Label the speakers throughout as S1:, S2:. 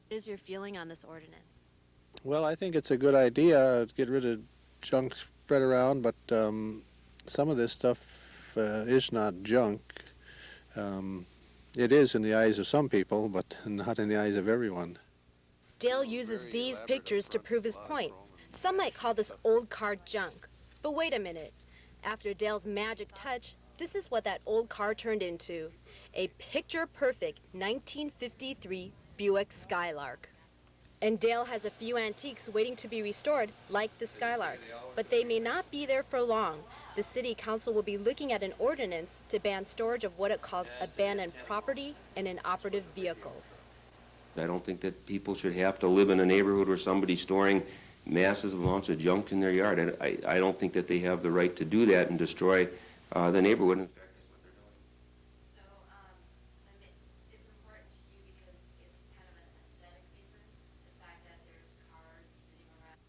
S1: What is your feeling on this ordinance?
S2: Well, I think it's a good idea to get rid of junk spread around, but some of this stuff is not junk. It is in the eyes of some people, but not in the eyes of everyone.
S3: Dale uses these pictures to prove his point. Some might call this old car junk. But wait a minute. After Dale's magic touch, this is what that old car turned into. A picture-perfect 1953 Buick Skylark. And Dale has a few antiques waiting to be restored, like the Skylark. But they may not be there for long. The City Council will be looking at an ordinance to ban storage of what it calls abandoned property and inoperative vehicles.
S4: I don't think that people should have to live in a neighborhood where somebody's storing massive amounts of junk in their yard. I don't think that they have the right to do that and destroy the neighborhood. In fact, that's what they're doing.
S1: So it's important to you because it's kind of an aesthetic reason, the fact that there's cars sitting around.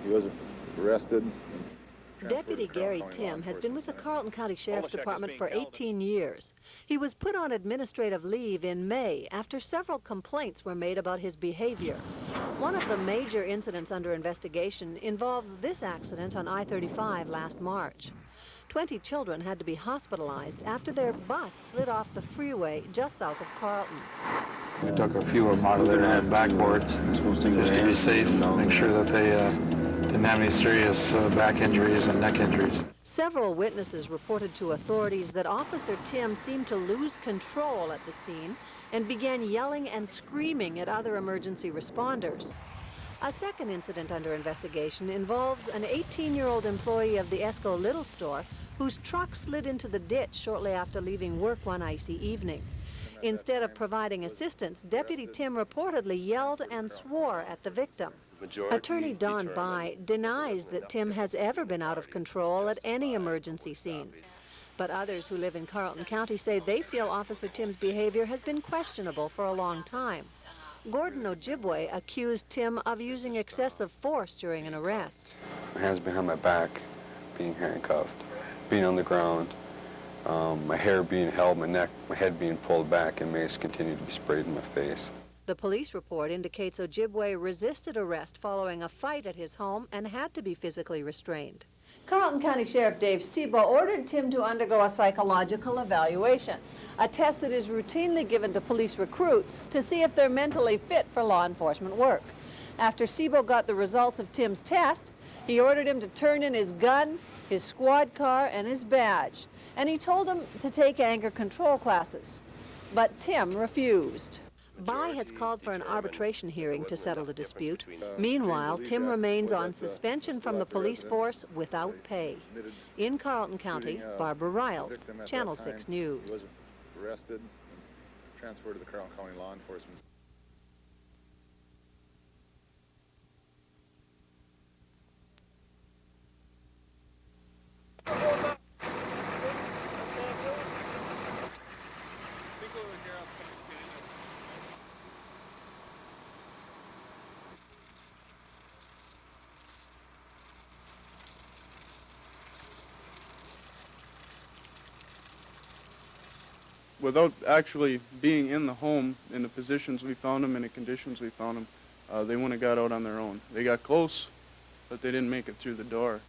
S5: He was arrested.
S6: Deputy Gary Tim has been with the Carleton County Sheriff's Department for 18 years. He was put on administrative leave in May after several complaints were made about his behavior. One of the major incidents under investigation involves this accident on I-35 last March. 20 children had to be hospitalized after their bus slid off the freeway just south of Carleton.
S7: We took a few of them out of there and had backboards just to be safe, make sure that they didn't have any serious back injuries and neck injuries.
S6: Several witnesses reported to authorities that Officer Tim seemed to lose control at the scene and began yelling and screaming at other emergency responders. A second incident under investigation involves an 18-year-old employee of the Esco Little store whose truck slid into the ditch shortly after leaving work one icy evening. Instead of providing assistance, Deputy Tim reportedly yelled and swore at the victim. Attorney Don Bai denies that Tim has ever been out of control at any emergency scene. But others who live in Carleton County say they feel Officer Tim's behavior has been questionable for a long time. Gordon Ojibwe accused Tim of using excessive force during an arrest.
S8: My hands behind my back, being handcuffed, being on the ground, my hair being held, my neck, my head being pulled back, and mace continued to be sprayed in my face.
S6: The police report indicates Ojibwe resisted arrest following a fight at his home and had to be physically restrained. Carleton County Sheriff Dave Sebo ordered Tim to undergo a psychological evaluation, a test that is routinely given to police recruits to see if they're mentally fit for law enforcement work. After Sebo got the results of Tim's test, he ordered him to turn in his gun, his squad car, and his badge, and he told him to take anger control classes. But Tim refused. Bai has called for an arbitration hearing to settle the dispute. Meanwhile, Tim remains on suspension from the police force without pay. In Carleton County, Barbara Riles, Channel 6 News.
S5: He was arrested, transferred to the Carleton County Law Enforcement.
S9: Without actually being in the home, in the positions we found them, in the conditions we found them, they wouldn't have got out on their own. They got close, but they didn't make it through the door.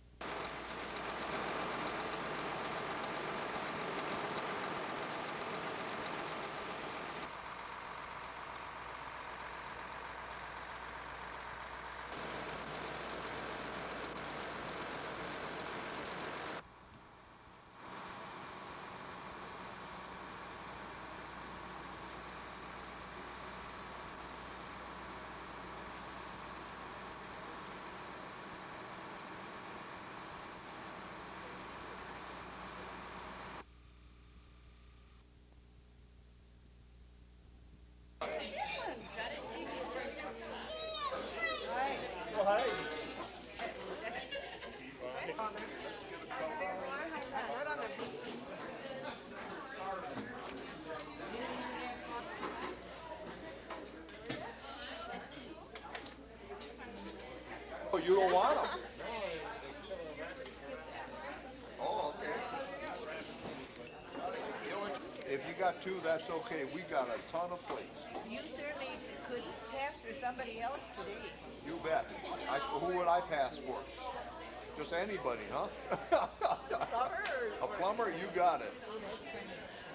S9: Oh, you don't want them? Oh, okay.
S10: If you got two, that's okay. We got a ton of plates.
S11: You certainly could pass for somebody else today.
S10: You bet. Who would I pass for? Just anybody, huh?
S11: Plumber
S10: A plumber? You got it.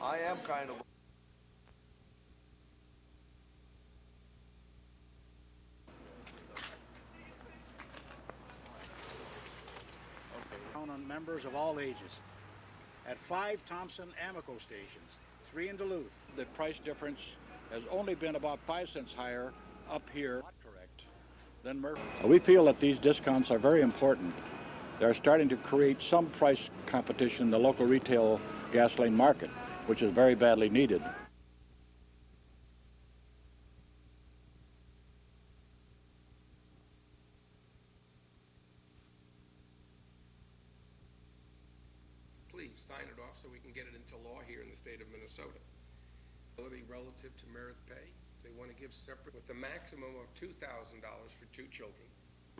S10: I am kind of...
S12: On members of all ages at 5 Thompson Amoco stations, 3 in Duluth. The price difference has only been about 5 cents higher up here, correct, than Murphy. We feel that these discounts are very important. They're starting to create some price competition in the local retail gasoline market, which is very badly needed.
S13: Please sign it off so we can get it into law here in the state of Minnesota. Relative to merit pay, if they want to give separate, with a maximum of $2,000 for 2 children.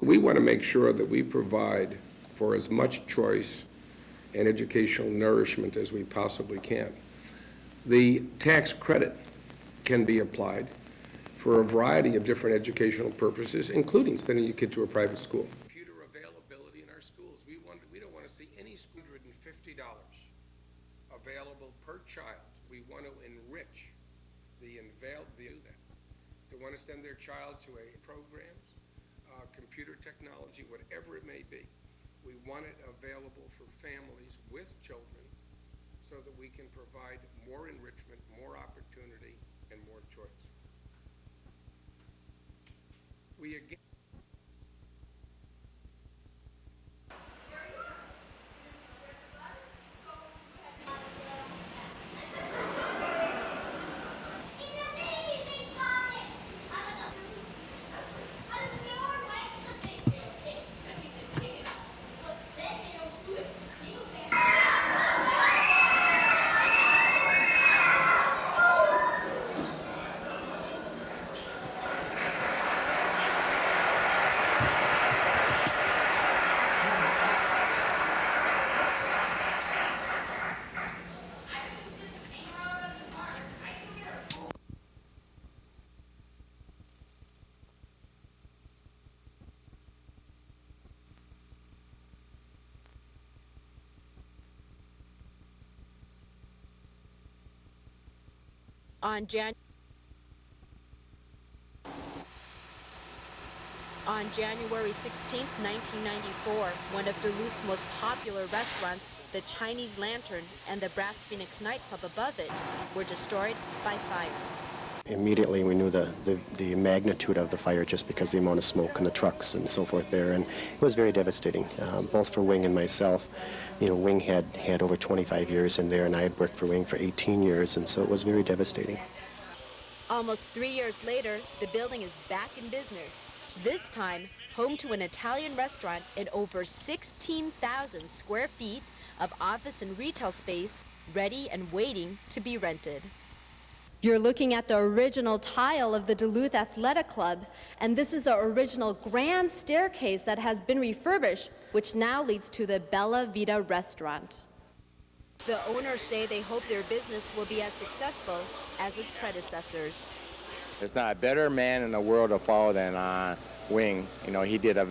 S13: We want to make sure that we provide for as much choice and educational nourishment as we possibly can. The tax credit can be applied for a variety of different educational purposes, including sending your kid to a private school. Computer availability in our schools. We don't want to see any school $150 available per child. We want to enrich the do that. If they want to send their child to a programs, computer technology, whatever it may be, we want it available for families with children so that we can provide more enrichment, more opportunity, and more choice. We again
S3: On January 16, 1994, one of Duluth's most popular restaurants, the Chinese Lantern and the Brass Phoenix nightclub above it, were destroyed by fire.
S14: Immediately we knew the magnitude of the fire just because the amount of smoke and the trucks and so forth there, and it was very devastating, both for Wing and myself. You know, Wing had over 25 years in there, and I had worked for Wing for 18 years, and so it was very devastating.
S3: Almost 3 years later, the building is back in business, this time home to an Italian restaurant and over 16,000 square feet of office and retail space ready and waiting to be rented. You're looking at the original tile of the Duluth Athletic Club, and this is the original grand staircase that has been refurbished, which now leads to the Bella Vita restaurant. The owners say they hope their business will be as successful as its predecessors.
S15: There's not a better man in the world to follow than Wing. You know, he did a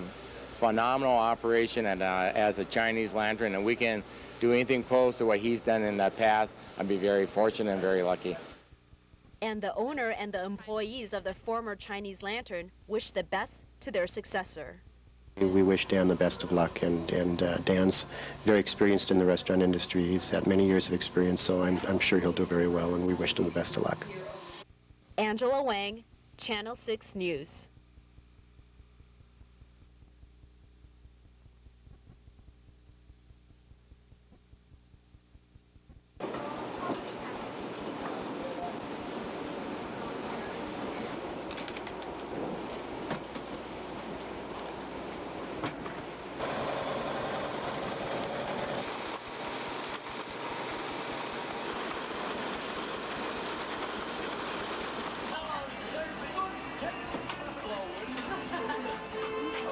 S15: phenomenal operation as a Chinese Lantern, and we can do anything close to what he's done in the past. I'd be very fortunate and very lucky.
S3: And the owner and the employees of the former Chinese Lantern wish the best to their successor.
S14: We wish Dan the best of luck, and Dan's very experienced in the restaurant industry. He's had many years of experience, so I'm sure he'll do very well, and we wish him the best of luck.
S3: Angela Wang, Channel 6 News.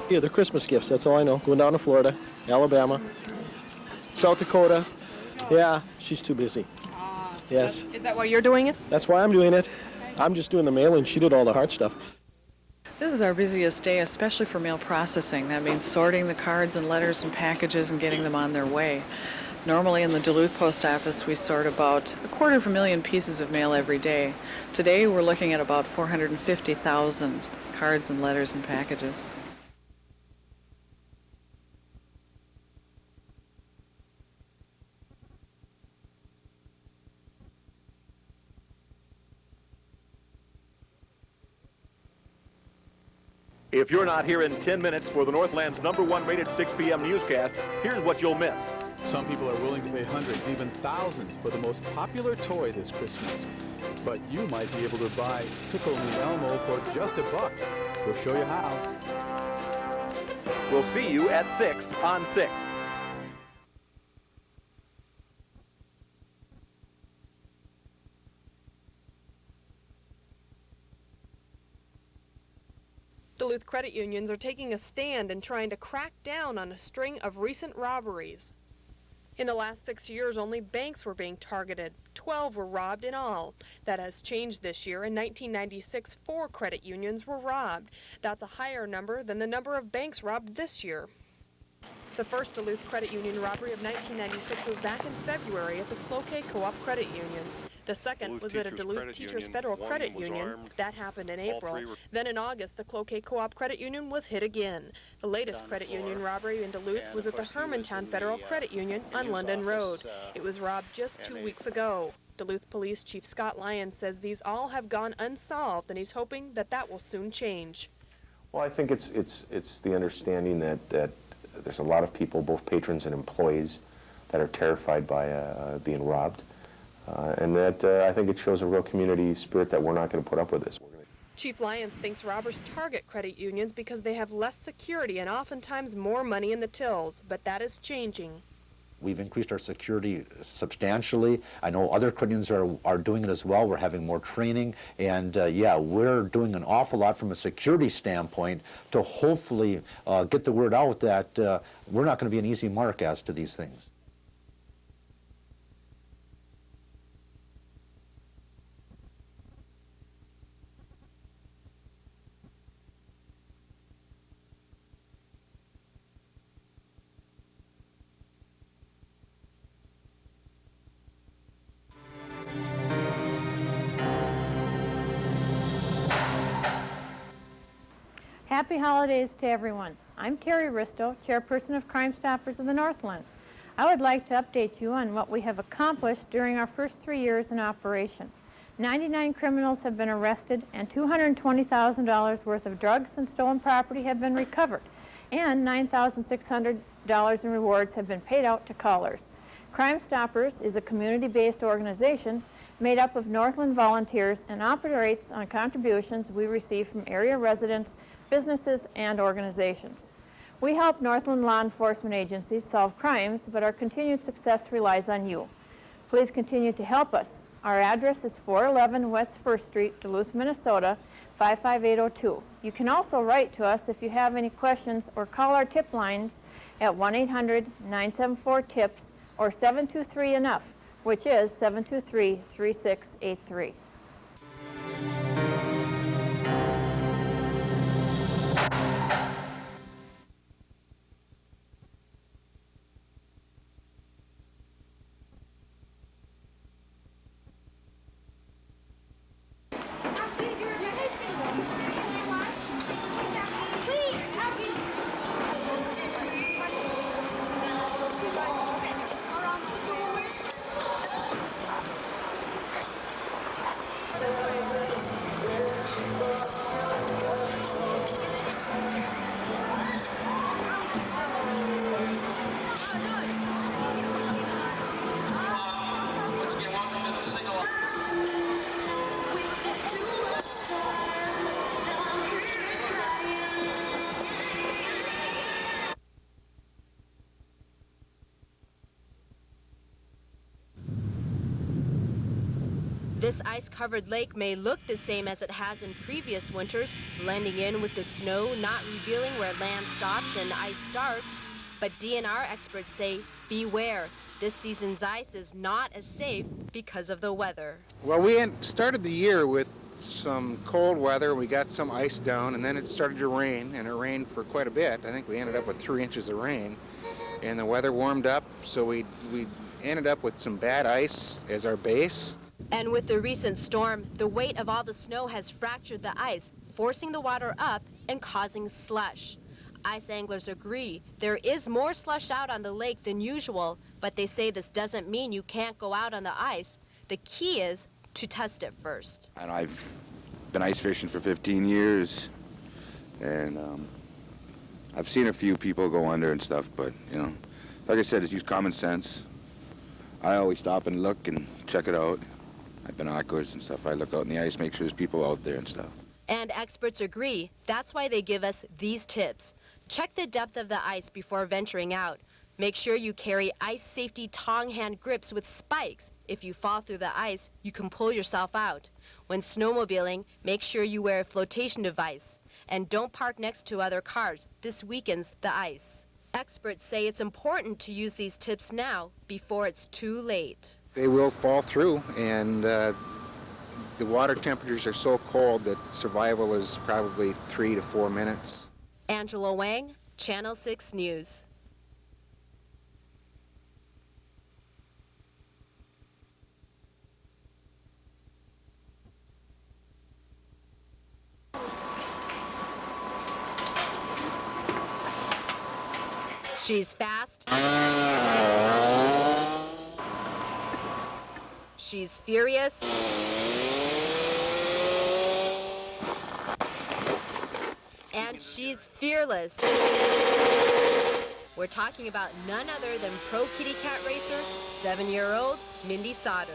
S16: Yeah, they're Christmas gifts, that's all I know. Going down to Florida, Alabama, South Dakota. Yeah, she's too busy. Yes.
S17: Is that why you're doing it?
S16: That's why I'm doing it. I'm just doing the mailing. She did all the hard stuff.
S18: This is our busiest day, especially for mail processing. That means sorting the cards and letters and packages and getting them on their way. Normally in the Duluth Post Office, we sort about 250,000 pieces of mail every day. Today, we're looking at about 450,000 cards and letters and packages.
S19: If you're not here in 10 minutes for the Northland's #1 rated 6 p.m. newscast, here's what you'll miss.
S20: Some people are willing to pay hundreds, even thousands, for the most popular toy this Christmas. But you might be able to buy Pickle New Elmo for just $1. We'll show you how.
S19: We'll see you at 6 on 6.
S17: Duluth credit unions are taking a stand and trying to crack down on a string of recent robberies. In the last 6 years, only banks were being targeted. 12 were robbed in all. That has changed this year. In 1996, 4 credit unions were robbed. That's a higher number than the number of banks robbed this year. The first Duluth credit union robbery of 1996 was back in February at the Cloquet Co-op Credit Union. The second was at a Duluth Teachers Federal Credit Union. That happened in April. Then in August, the Cloquet Co-op Credit Union was hit again. The latest credit union robbery in Duluth was at the Hermantown Federal Credit Union on London Road. It was robbed just 2 weeks ago. Duluth Police Chief Scott Lyons says these all have gone unsolved, and he's hoping that that will soon change.
S21: Well, I think it's the understanding that there's a lot of people, both patrons and employees, that are terrified by being robbed. And that I think it shows a real community spirit that we're not going to put up with this.
S17: Chief Lyons thinks robbers target credit unions because they have less security and oftentimes more money in the tills, but that is changing.
S22: We've increased our security substantially. I know other credit unions are doing it as well. We're having more training, and yeah, we're doing an awful lot from a security standpoint to hopefully get the word out that we're not going to be an easy mark as to these things.
S23: Happy holidays to everyone. I'm Terry Risto, Chairperson of Crime Stoppers of the Northland. I would like to update you on what we have accomplished during our first 3 years in operation. 99 criminals have been arrested and $220,000 worth of drugs and stolen property have been recovered, and $9,600 in rewards have been paid out to callers. Crime Stoppers is a community-based organization made up of Northland volunteers and operates on contributions we receive from area residents, businesses, and organizations. We help Northland law enforcement agencies solve crimes, but our continued success relies on you. Please continue to help us. Our address is 411 West 1st Street, Duluth, Minnesota, 55802. You can also write to us if you have any questions or call our tip lines at 1-800-974-TIPS or 723-ENOUGH, which is 723-3683.
S3: This ice-covered lake may look the same as it has in previous winters, blending in with the snow, not revealing where land stops and ice starts. But DNR experts say, beware. This season's ice is not as safe because of the weather.
S7: Well, we started the year with some cold weather. We got some ice down, and then it started to rain, and it rained for quite a bit. I think we ended up with 3 inches of rain, and the weather warmed up, so we ended up with some bad ice as our base.
S3: And with the recent storm, the weight of all the snow has fractured the ice, forcing the water up and causing slush. Ice anglers agree there is more slush out on the lake than usual, but they say this doesn't mean you can't go out on the ice. The key is to test it first.
S1: And I've been ice fishing for 15 years, and I've seen a few people go under and stuff, but, you know, like I said, just use common sense. I always stop and look and check it out. I've binoculars and stuff. I look out in the ice, make sure there's people out there and stuff.
S3: And experts agree. That's why they give us these tips. Check the depth of the ice before venturing out. Make sure you carry ice safety tong hand grips with spikes. If you fall through the ice, you can pull yourself out. When snowmobiling, make sure you wear a flotation device. And don't park next to other cars. This weakens the ice. Experts say it's important to use these tips now before it's too late.
S7: They will fall through, and the water temperatures are so cold that survival is probably 3 to 4 minutes.
S3: Angela Wang, Channel 6 News. She's fast. She's furious. And she's fearless. We're talking about none other than pro kitty cat racer, 7-year-old Mindy Sauter.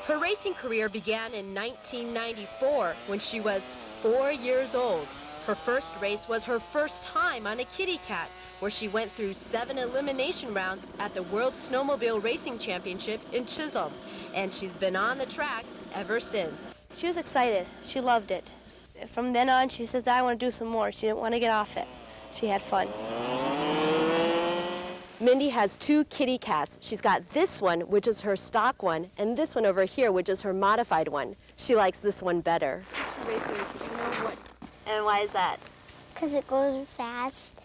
S3: Her racing career began in 1994 when she was 4 years old. Her first race was her first time on a kitty cat, where she went through 7 elimination rounds at the World Snowmobile Racing Championship in Chisholm, and she's been on the track ever since.
S2: She was excited. She loved it. From then on, she says, I want to do some more. She didn't want to get off it. She had fun.
S3: Mindy has 2 kitty cats. She's got this one, which is her stock one, and this one over here, which is her modified one. She likes this one better. Racers, do you know what? And why is that?
S4: Because it goes fast.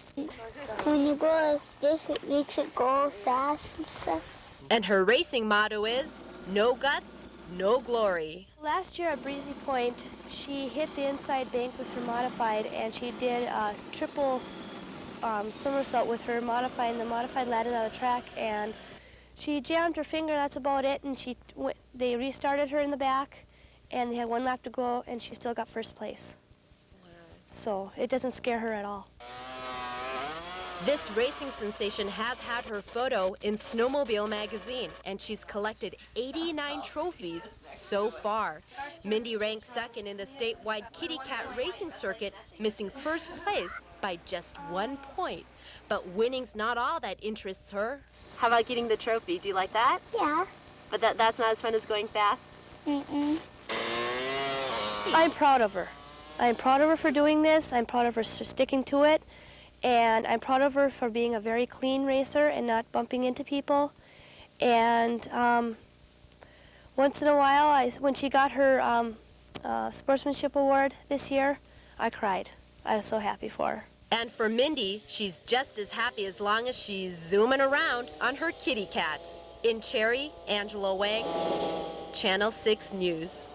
S4: When you go like this, it makes it go fast and stuff.
S3: And her racing motto is, no guts, no glory.
S2: Last year at Breezy Point, she hit the inside bank with her modified, and she did a triple somersault with her modified, and the modified landed on the track, and she jammed her finger. That's about it, and they restarted her in the back, and they had 1 lap to go, and she still got first place. Wow. So it doesn't scare her at all.
S3: This racing sensation has had her photo in Snowmobile magazine, and she's collected 89 trophies so far. Mindy ranks 2nd in the statewide kitty cat racing circuit, missing first place by just 1 point. But winning's not all that interests her. How about getting the trophy? Do you like that?
S4: Yeah.
S3: But that's not as fun as going fast?
S4: Mm-mm.
S2: I'm proud of her. I'm proud of her for doing this. I'm proud of her for sticking to it. And I'm proud of her for being a very clean racer and not bumping into people. And once in a while, when she got her sportsmanship award this year, I cried. I was so happy for her.
S3: And for Mindy, she's just as happy as long as she's zooming around on her kitty cat. In Cherry, Angela Wang, Channel 6 News.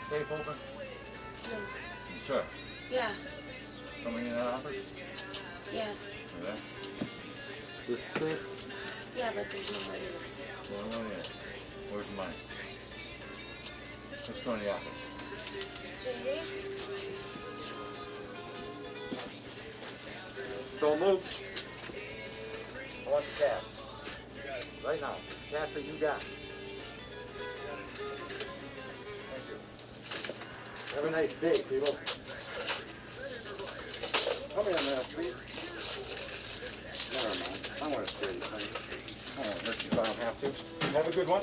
S24: Safe open? Sure.
S11: Yeah.
S24: Coming in that office?
S11: Yes.
S24: Yeah. This clear?
S11: Yeah, but there's nobody in.
S24: No one in. Where's mine? Let's go in the office.
S11: Jay?
S24: Don't move. I want the cash. Right now. Cash that you got. Thank you.
S20: Have a nice day, people. Come here a minute, please.
S1: Never mind. I want to steer this thing. I won't hurt you if I don't have to.
S20: Have a good one.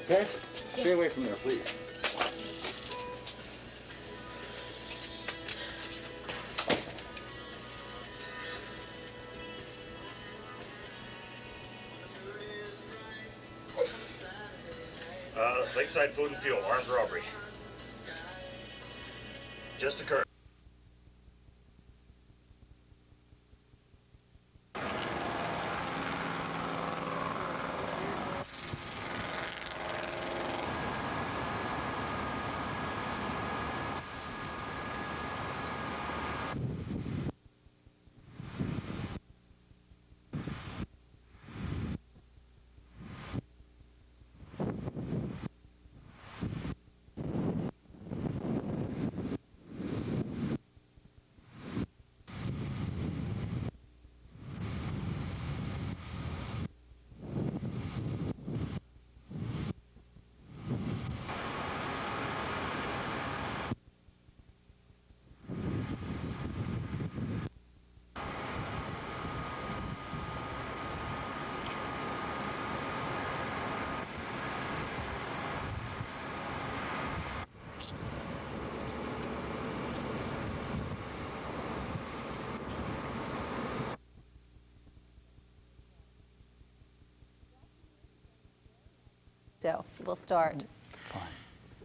S20: Okay?
S1: Stay away from there, please.
S5: Lakeside Food and Fuel, armed robbery. Just occurred.
S6: So we'll start.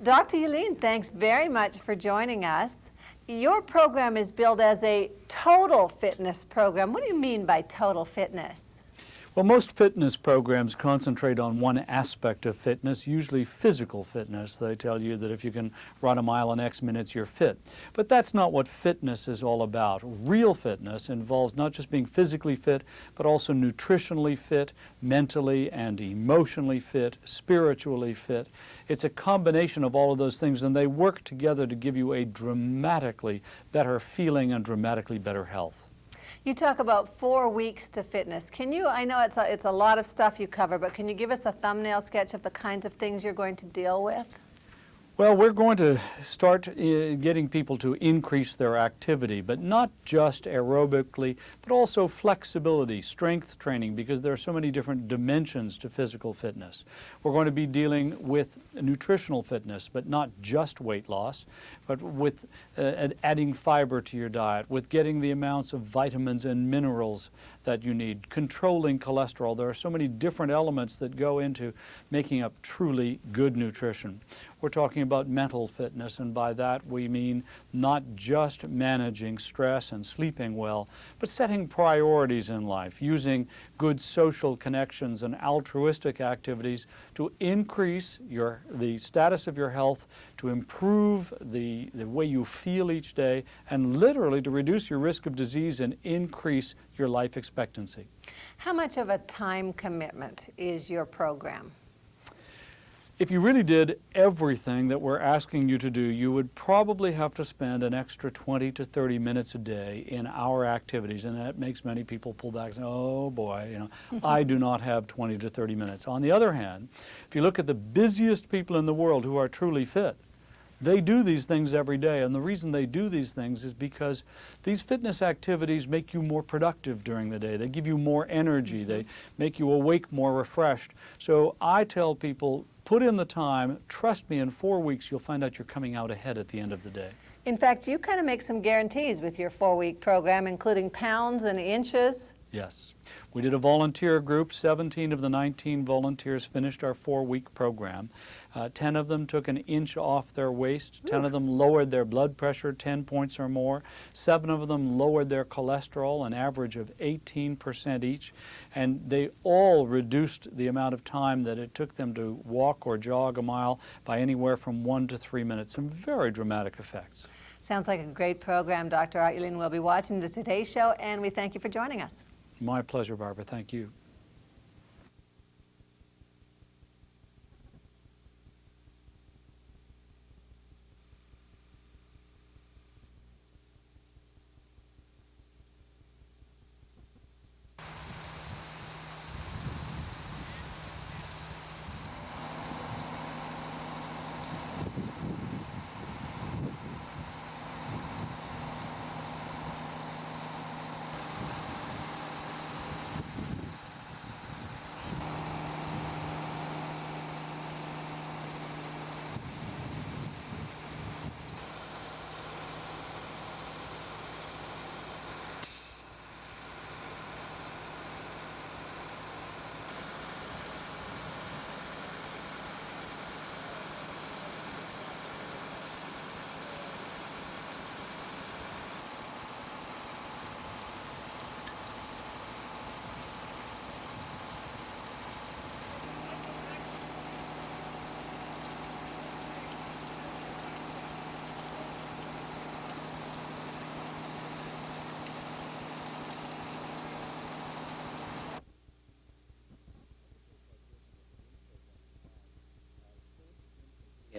S6: Dr. Yulin, thanks very much for joining us. Your program is billed as a total fitness program. What do you mean by total fitness?
S8: Well, most fitness programs concentrate on one aspect of fitness, usually physical fitness. They tell you that if you can run a mile in X minutes, you're fit. But that's not what fitness is all about. Real fitness involves not just being physically fit, but also nutritionally fit, mentally and emotionally fit, spiritually fit. It's a combination of all of those things, and they work together to give you a dramatically better feeling and dramatically better health.
S6: You talk about 4 weeks to fitness. Can you, I know it's a lot of stuff you cover, but can you give us a thumbnail sketch of the kinds of things you're going to deal with?
S8: Well, we're going to start getting people to increase their activity, but not just aerobically, but also flexibility, strength training, because there are so many different dimensions to physical fitness. We're going to be dealing with nutritional fitness, but not just weight loss, but with adding fiber to your diet, with getting the amounts of vitamins and minerals that you need, controlling cholesterol. There are so many different elements that go into making up truly good nutrition. We're talking about mental fitness, and by that we mean not just managing stress and sleeping well, but setting priorities in life, using good social connections and altruistic activities to increase the status of your health, to improve the way you feel each day, and literally to reduce your risk of disease and increase your life expectancy.
S6: How much of a time commitment is your program?
S8: If you really did everything that we're asking you to do, you would probably have to spend an extra 20 to 30 minutes a day in our activities, and that makes many people pull back and say, oh boy, you know, I do not have 20 to 30 minutes. On the other hand, if you look at the busiest people in the world who are truly fit, they do these things every day, and the reason they do these things is because these fitness activities make you more productive during the day. They give you more energy. They make you awake more refreshed. So I tell people, put in the time. Trust me, in 4 weeks you'll find out you're coming out ahead at the end of the day.
S6: In fact, you kind of make some guarantees with your 4-week program, including pounds and inches.
S8: Yes. We did a volunteer group. 17 of the 19 volunteers finished our 4-week program. 10 of them took an inch off their waist. 10 of them lowered their blood pressure 10 points or more. 7 of them lowered their cholesterol, an average of 18% each. And they all reduced the amount of time that it took them to walk or jog a mile by anywhere from 1 to 3 minutes. Some very dramatic effects.
S6: Sounds like a great program, Dr. Yulin. We'll be watching the Today Show, and we thank you for joining us.
S8: My pleasure, Barbara. Thank you.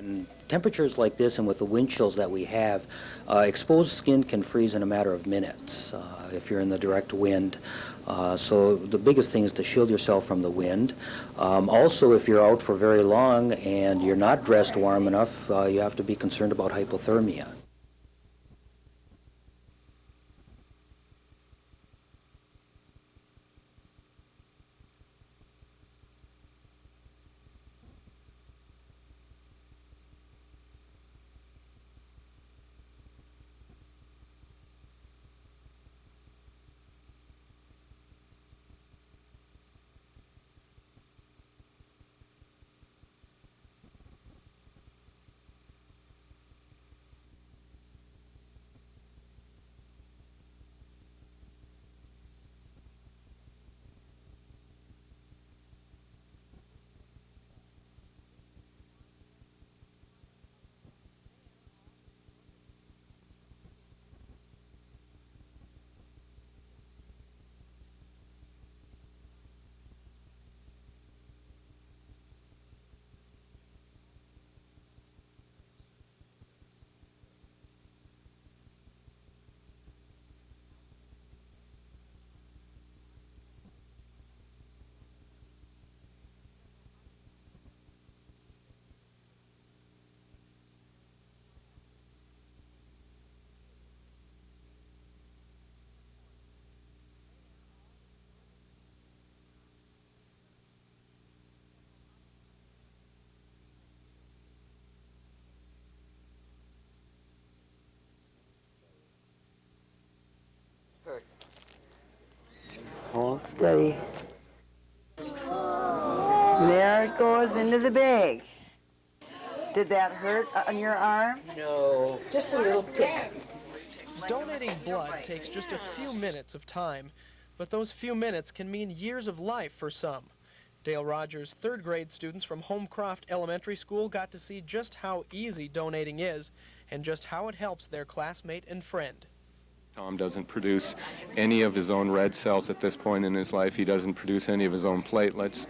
S9: In temperatures like this and with the wind chills that we have, exposed skin can freeze in a matter of minutes if you're in the direct wind. So the biggest thing is to shield yourself from the wind. Also, if you're out for very long and you're not dressed warm enough, you have to be concerned about hypothermia.
S11: Hold steady. There it goes into the bag. Did that hurt on your arm?
S10: No, just a little tick.
S12: Donating blood takes just a few minutes of time, but those few minutes can mean years of life for some. Dale Rogers' third grade students from Homecroft Elementary School got to see just how easy donating is and just how it helps their classmate and friend.
S13: Tom doesn't produce any of his own red cells at this point in his life. He doesn't produce any of his own platelets.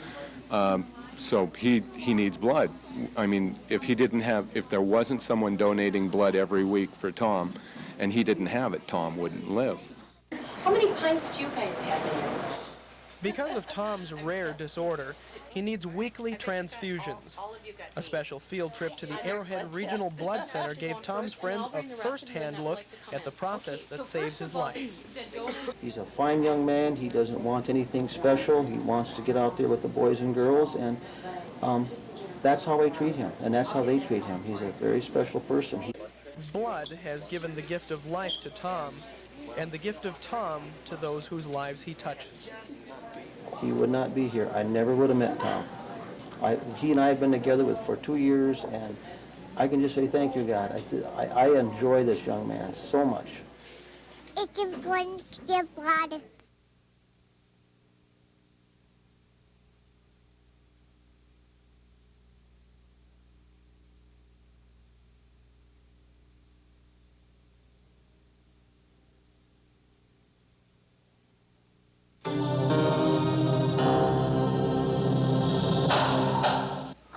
S13: So he needs blood. I mean, if there wasn't someone donating blood every week for Tom, and he didn't have it, Tom wouldn't live.
S3: How many pints do you guys have in here?
S12: Because of Tom's rare disorder, he needs weekly transfusions. A special field trip to the Arrowhead Regional Blood Center gave Tom's friends a first-hand look at the process that saves his life.
S9: He's a fine young man. He doesn't want anything special. He wants to get out there with the boys and girls, and that's how I treat him, and that's how they treat him. He's a very special person.
S12: Blood has given the gift of life to Tom, and the gift of Tom to those whose lives he touches.
S9: He would not be here. I never would have met Tom. He and I have been together for 2 years, and I can just say thank you, God. I enjoy this young man so much.
S4: It's important to give blood.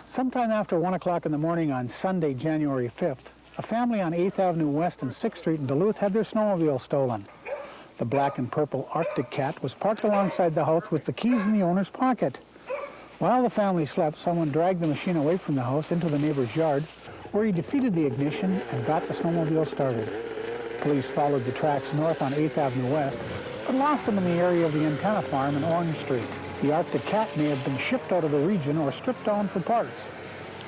S25: Sometime after 1 o'clock in the morning on Sunday, January 5th, a family on 8th Avenue West and 6th Street in Duluth had their snowmobile stolen. The black and purple Arctic Cat was parked alongside the house with the keys in the owner's pocket. While the family slept, someone dragged the machine away from the house into the neighbor's yard, where he defeated the ignition and got the snowmobile started. Police followed the tracks north on 8th Avenue West, but lost them in the area of the antenna farm in Orange Street. The Arctic Cat may have been shipped out of the region or stripped down for parts.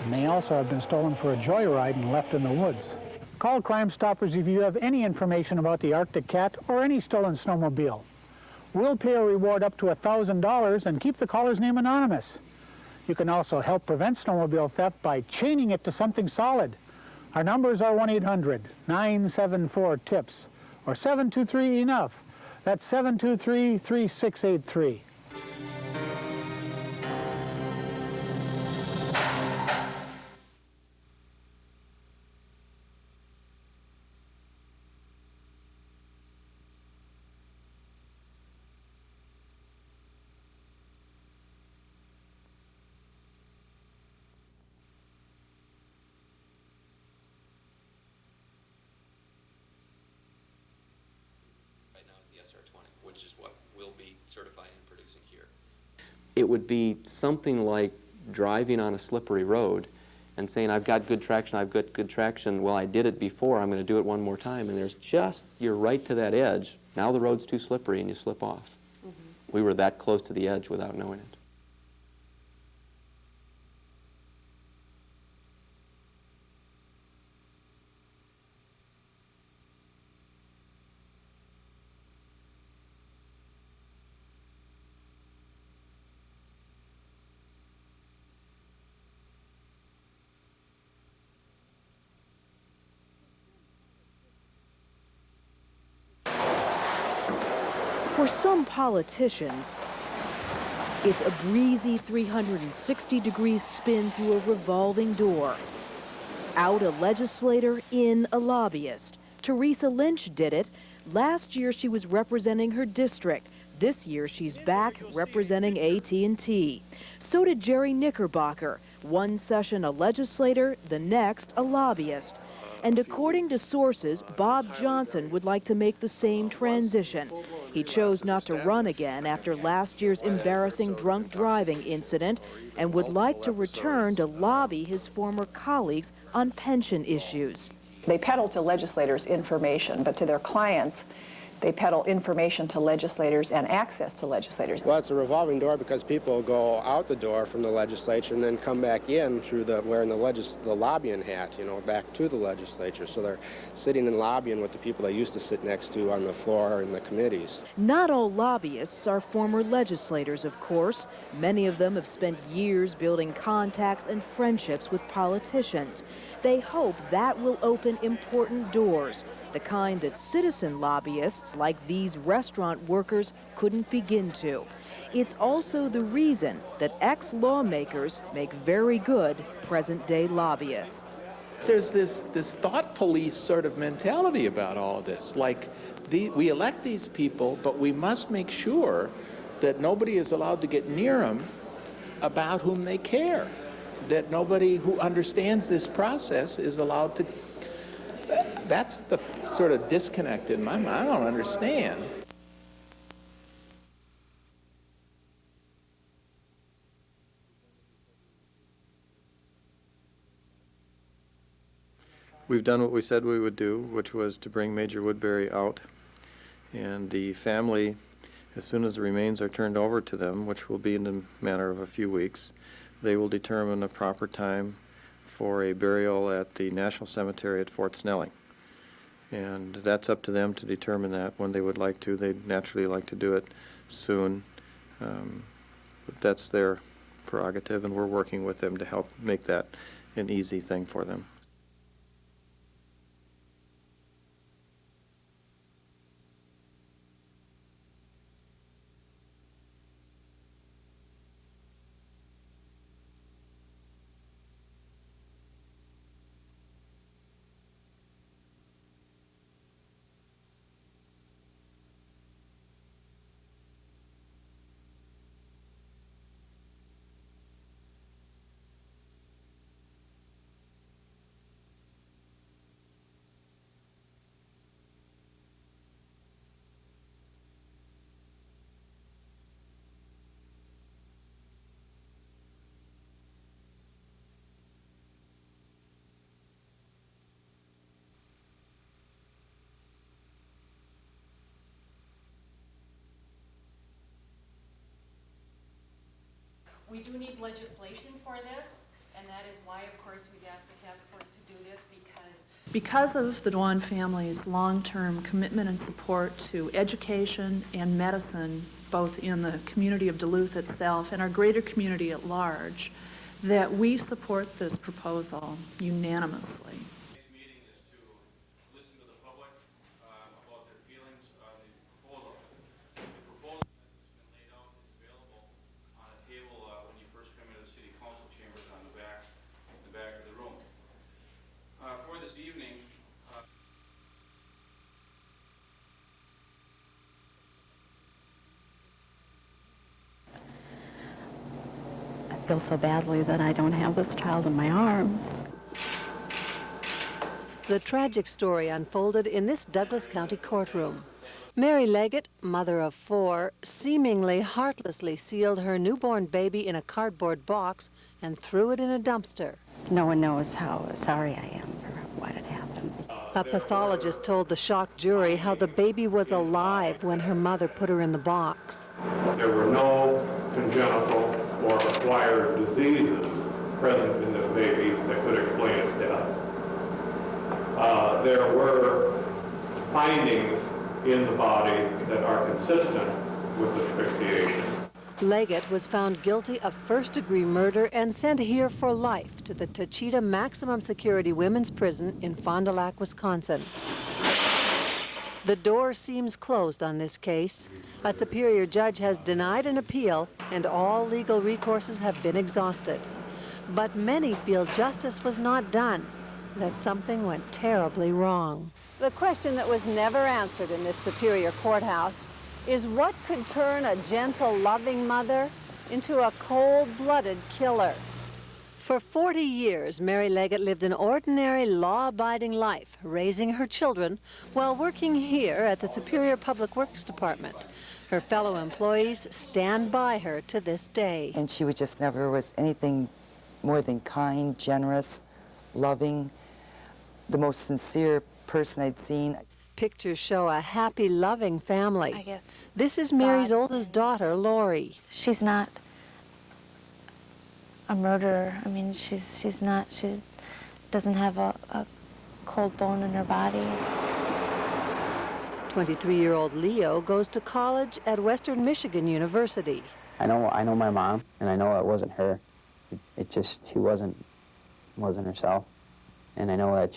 S25: It may also have been stolen for a joyride and left in the woods. Call Crime Stoppers if you have any information about the Arctic Cat or any stolen snowmobile. We'll pay a reward up to $1,000 and keep the caller's name anonymous. You can also help prevent snowmobile theft by chaining it to something solid. Our numbers are 1-800-974-TIPS or 723-ENOUGH. That's 723-3683.
S14: it would be something like driving on a slippery road and saying, I've got good traction, I've got good traction. Well, I did it before, I'm going to do it one more time. And there's just, you're right to that edge. Now the road's too slippery and you slip off. We were that close to the edge without knowing it.
S15: For some politicians, it's a breezy 360-degree spin through a revolving door. Out a legislator, in a lobbyist. Teresa Lynch did it. Last year she was representing her district. This year she's back representing AT&T. So did Jerry Knickerbocker. One session a legislator, the next a lobbyist. And according to sources, Bob Johnson would like to make the same transition. He chose not to run again after last year's embarrassing drunk driving incident and would like to return to lobby his former colleagues on pension issues.
S16: They peddle to legislators information, but to their clients, they peddle information to legislators and access to legislators.
S18: Well, it's a revolving door because people go out the door from the legislature and then come back in through wearing the lobbying hat, you know, back to the legislature. So they're sitting and lobbying with the people they used to sit next to on the floor in the committees.
S15: Not all lobbyists are former legislators, of course. Many of them have spent years building contacts and friendships with politicians. They hope that will open important doors, the kind that citizen lobbyists like these restaurant workers couldn't begin to. It's also the reason that ex-lawmakers make very good present-day lobbyists.
S19: There's this thought police sort of mentality about all of this. Like, we elect these people, but we must make sure that nobody is allowed to get near them about whom they care. That nobody who understands this process is allowed to. That's the sort of disconnect in my mind. I don't understand.
S13: We've done what we said we would do, which was to bring Major Woodbury out. And the family, as soon as the remains are turned over to them, which will be in the matter of a few weeks, they will determine a proper time for a burial at the National Cemetery at Fort Snelling. And that's up to them to determine that when they would like to. They'd naturally like to do it soon. But that's their prerogative, and we're working with them to help make that an easy thing for them.
S26: We do need legislation for this, and that is why, of course, we've asked the task force to do this because of the Dwan family's long-term commitment and support to education and medicine, both in the community of Duluth itself and our greater community at large, that we support this proposal unanimously.
S27: I feel so badly that I don't have this child in my arms.
S6: The tragic story unfolded in this Douglas County courtroom. Mary Leggett, mother of 4, seemingly heartlessly sealed her newborn baby in a cardboard box and threw it in a dumpster.
S2: No one knows how sorry I am for what had happened.
S6: A pathologist told the shocked jury how the baby was alive when her mother put her in the box.
S7: There were no congenital or acquired diseases present in this baby that could explain its death. There were findings in the body that are consistent with asphyxiation.
S6: Leggett was found guilty of first-degree murder and sent here for life to the Tachita Maximum Security Women's Prison in Fond du Lac, Wisconsin. The door seems closed on this case. A superior judge has denied an appeal, and all legal recourses have been exhausted. But many feel justice was not done, that something went terribly wrong. The question that was never answered in this superior courthouse is what could turn a gentle, loving mother into a cold-blooded killer? For 40 years, Mary Leggett lived an ordinary, law-abiding life, raising her children while working here at the Superior Public Works Department. Her fellow employees stand by her to this day.
S17: And she just never was anything more than kind, generous, loving, the most sincere person I'd seen.
S6: Pictures show a happy, loving family.
S2: I guess
S6: this is Mary's oldest daughter, Lori.
S2: She's not a murderer. I mean, she doesn't have a cold bone in her body.
S6: 23-year-old Leo goes to college at Western Michigan University.
S21: I know my mom, and I know it wasn't her. It just, she wasn't herself. And I know that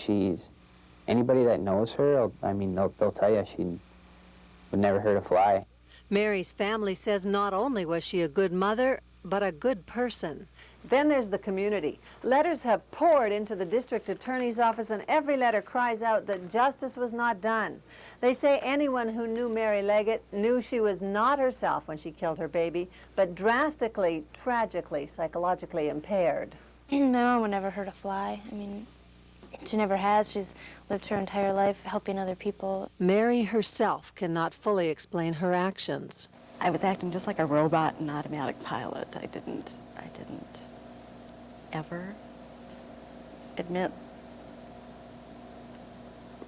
S21: anybody that knows her, I mean, they'll tell you she would never hurt a fly.
S6: Mary's family says not only was she a good mother, but a good person. Then there's the community. Letters have poured into the district attorney's office, and every letter cries out that justice was not done. They say anyone who knew Mary Leggett knew she was not herself when she killed her baby, but drastically, tragically, psychologically impaired.
S2: My mom would never hurt a fly. I mean, she never has. She's lived her entire life helping other people.
S6: Mary herself cannot fully explain her actions.
S2: I was acting just like a robot and automatic pilot. I didn't ever admit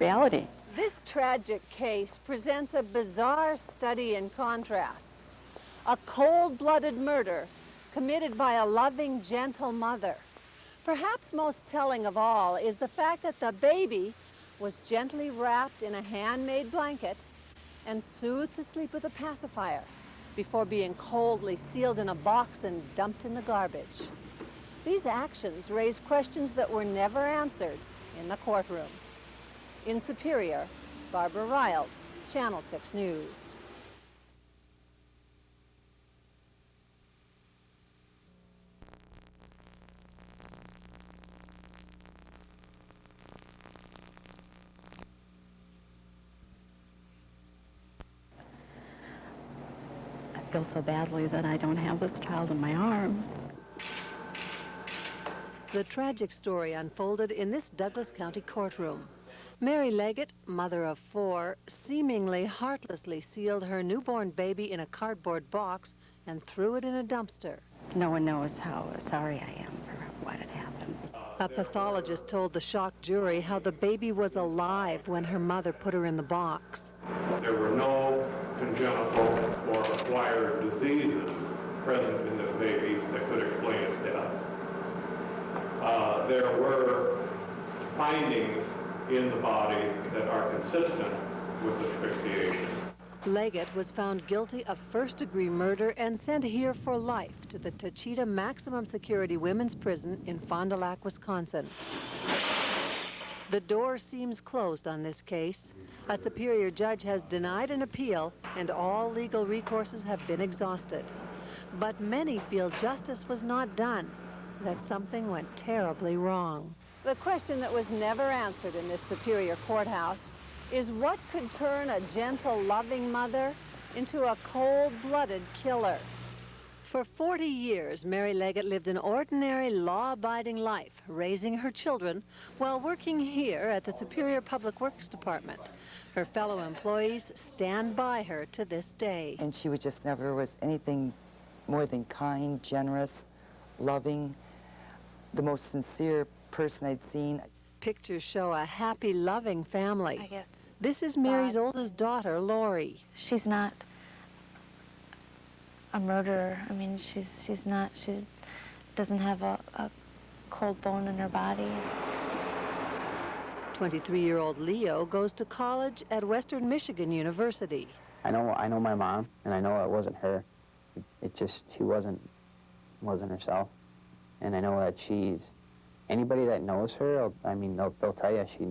S2: reality.
S6: This tragic case presents a bizarre study in contrasts. A cold-blooded murder committed by a loving, gentle mother. Perhaps most telling of all is the fact that the baby was gently wrapped in a handmade blanket and soothed to sleep with a pacifier before being coldly sealed in a box and dumped in the garbage. These actions raise questions that were never answered in the courtroom. In Superior, Barbara Riles, Channel 6 News.
S2: I feel so badly that I don't have this child in my arms.
S6: The tragic story unfolded in this Douglas County courtroom. Mary Leggett, mother of 4, seemingly heartlessly sealed her newborn baby in a cardboard box and threw it in a dumpster.
S2: No one knows how sorry I am for what had happened.
S6: A pathologist told the shocked jury how the baby was alive when her mother put her in the box.
S7: There were no congenital or acquired diseases present in this baby that could explain its death. There were findings in the body that are consistent with asphyxiation.
S6: Leggett was found guilty of first-degree murder and sent here for life to the Tachita Maximum Security Women's Prison in Fond du Lac, Wisconsin. The door seems closed on this case. A superior judge has denied an appeal, and all legal recourses have been exhausted. But many feel justice was not done, that something went terribly wrong. The question that was never answered in this superior courthouse is what could turn a gentle, loving mother into a cold-blooded killer? For 40 years, Mary Leggett lived an ordinary, law-abiding life, raising her children while working here at the Superior Public Works Department. Her fellow employees stand by her to this day.
S17: And she just never was anything more than kind, generous, loving, the most sincere person I'd seen.
S6: Pictures show a happy, loving family.
S2: I guess.
S6: This is Mary's oldest daughter, Lori.
S2: She's not a murderer. I mean, she doesn't have a cold bone in her body.
S6: 23-year-old Leo goes to college at Western Michigan University.
S21: I know my mom, and I know it wasn't her. It just, she wasn't herself. And I know that anybody that knows her, I mean, they'll tell you she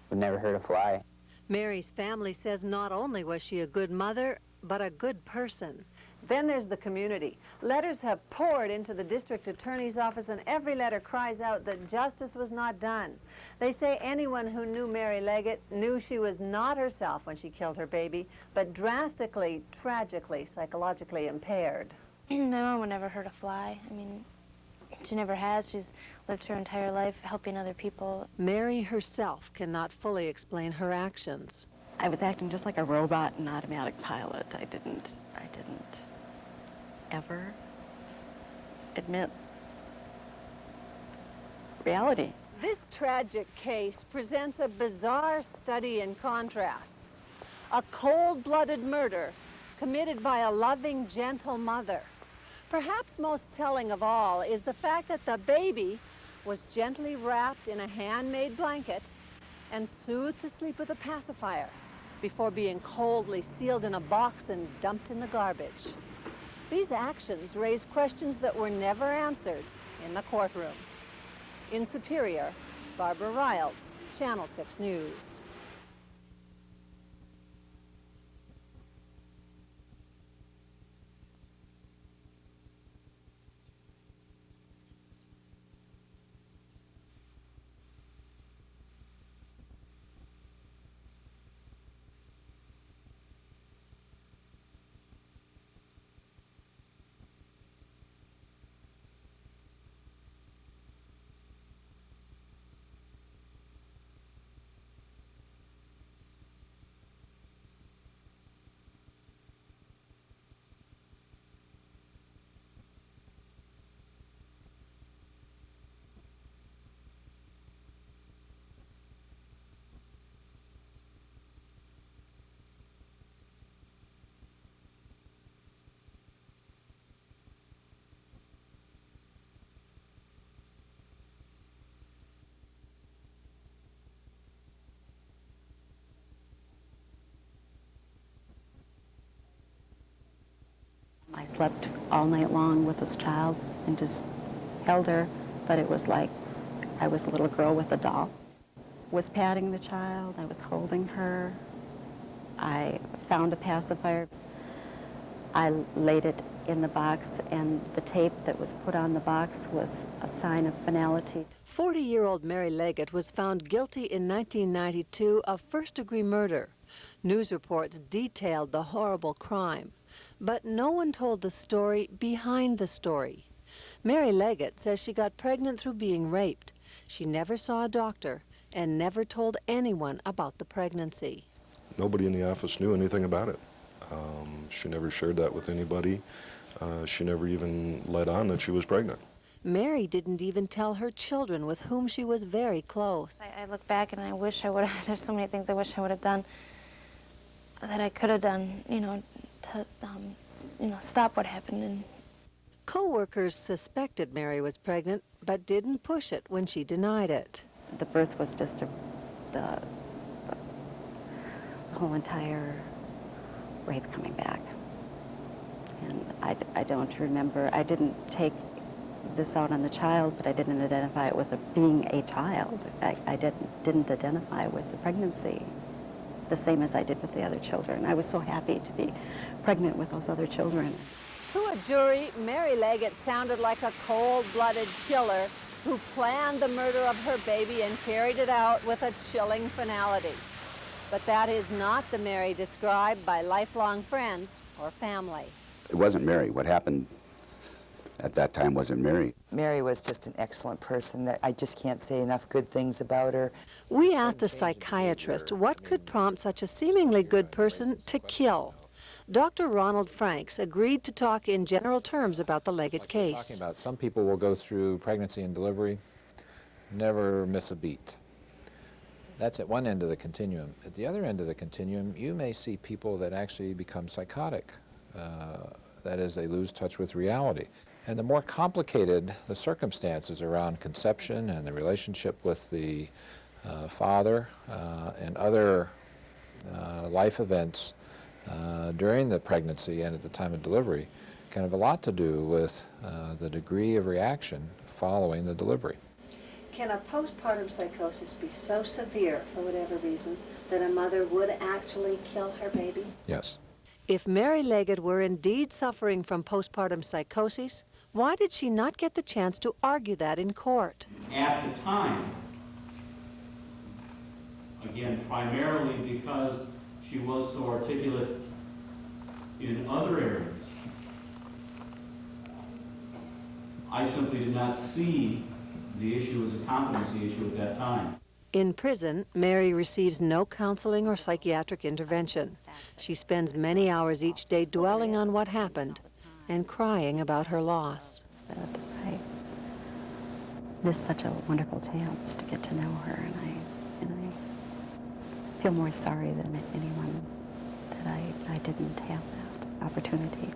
S21: would never hurt a fly.
S6: Mary's family says not only was she a good mother, but a good person. Then there's the community. Letters have poured into the district attorney's office, and every letter cries out that justice was not done. They say anyone who knew Mary Leggett knew she was not herself when she killed her baby, but drastically, tragically, psychologically impaired.
S2: My mom would never hurt a fly. I mean, she never has. She's lived her entire life helping other people.
S6: Mary herself cannot fully explain her actions.
S1: I was acting just like a robot and automatic pilot. I didn't ever admit reality.
S6: This tragic case presents a bizarre study in contrasts. A cold-blooded murder committed by a loving, gentle mother. Perhaps most telling of all is the fact that the baby was gently wrapped in a handmade blanket and soothed to sleep with a pacifier before being coldly sealed in a box and dumped in the garbage. These actions raise questions that were never answered in the courtroom. In Superior, Barbara Riles, Channel 6 News.
S1: I slept all night long with this child and just held her, but it was like I was a little girl with a doll. Was patting the child, I was holding her. I found a pacifier. I laid it in the box, and the tape that was put on the box was a sign of finality.
S6: 40-year-old Mary Leggett was found guilty in 1992 of first-degree murder. News reports detailed the horrible crime, but no one told the story behind the story. Mary Leggett says she got pregnant through being raped. She never saw a doctor and never told anyone about the pregnancy.
S5: Nobody in the office knew anything about it. She never shared that with anybody. She never even let on that she was pregnant.
S6: Mary didn't even tell her children, with whom she was very close.
S2: I look back and I wish I would have, there's so many things I wish I would have done that I could have done, to stop what happened. And
S6: co-workers suspected Mary was pregnant, but didn't push it when she denied it.
S1: The birth was just the whole entire rape coming back. And I don't remember, I didn't take this out on the child, but I didn't identify it with being a child. I didn't identify with the pregnancy the same as I did with the other children. I was so happy to be pregnant with those other children.
S6: To a jury, Mary Leggett sounded like a cold-blooded killer who planned the murder of her baby and carried it out with a chilling finality. But that is not the Mary described by lifelong friends or family.
S20: It wasn't Mary. What happened
S8: at that time wasn't Mary.
S17: Mary was just an excellent person. I just can't say enough good things about her.
S11: We asked a psychiatrist what could prompt such a seemingly good person to kill. Dr. Ronald Franks agreed to talk in general terms about the Leggett case.
S20: Talking about some people will go through pregnancy and delivery, never miss a beat. That's at one end of the continuum. At the other end of the continuum, you may see people that actually become psychotic. That is, they lose touch with reality. And the more complicated the circumstances around conception and the relationship with the father and other life events during the pregnancy and at the time of delivery can have a lot to do with the degree of reaction following the delivery.
S22: Can a postpartum psychosis be so severe, for whatever reason, that a mother would actually kill her baby?
S20: Yes.
S11: If Mary Leggett were indeed suffering from postpartum psychosis, why did she not get the chance to argue that in court?
S23: At the time, again, primarily because she was so articulate in other areas, I simply did not see the issue as a competency issue at that time.
S11: In prison, Mary receives no counseling or psychiatric intervention. She spends many hours each day dwelling on what happened and crying about her loss.
S1: This is such a wonderful chance to get to know her, and I feel more sorry than anyone that I didn't have that opportunity.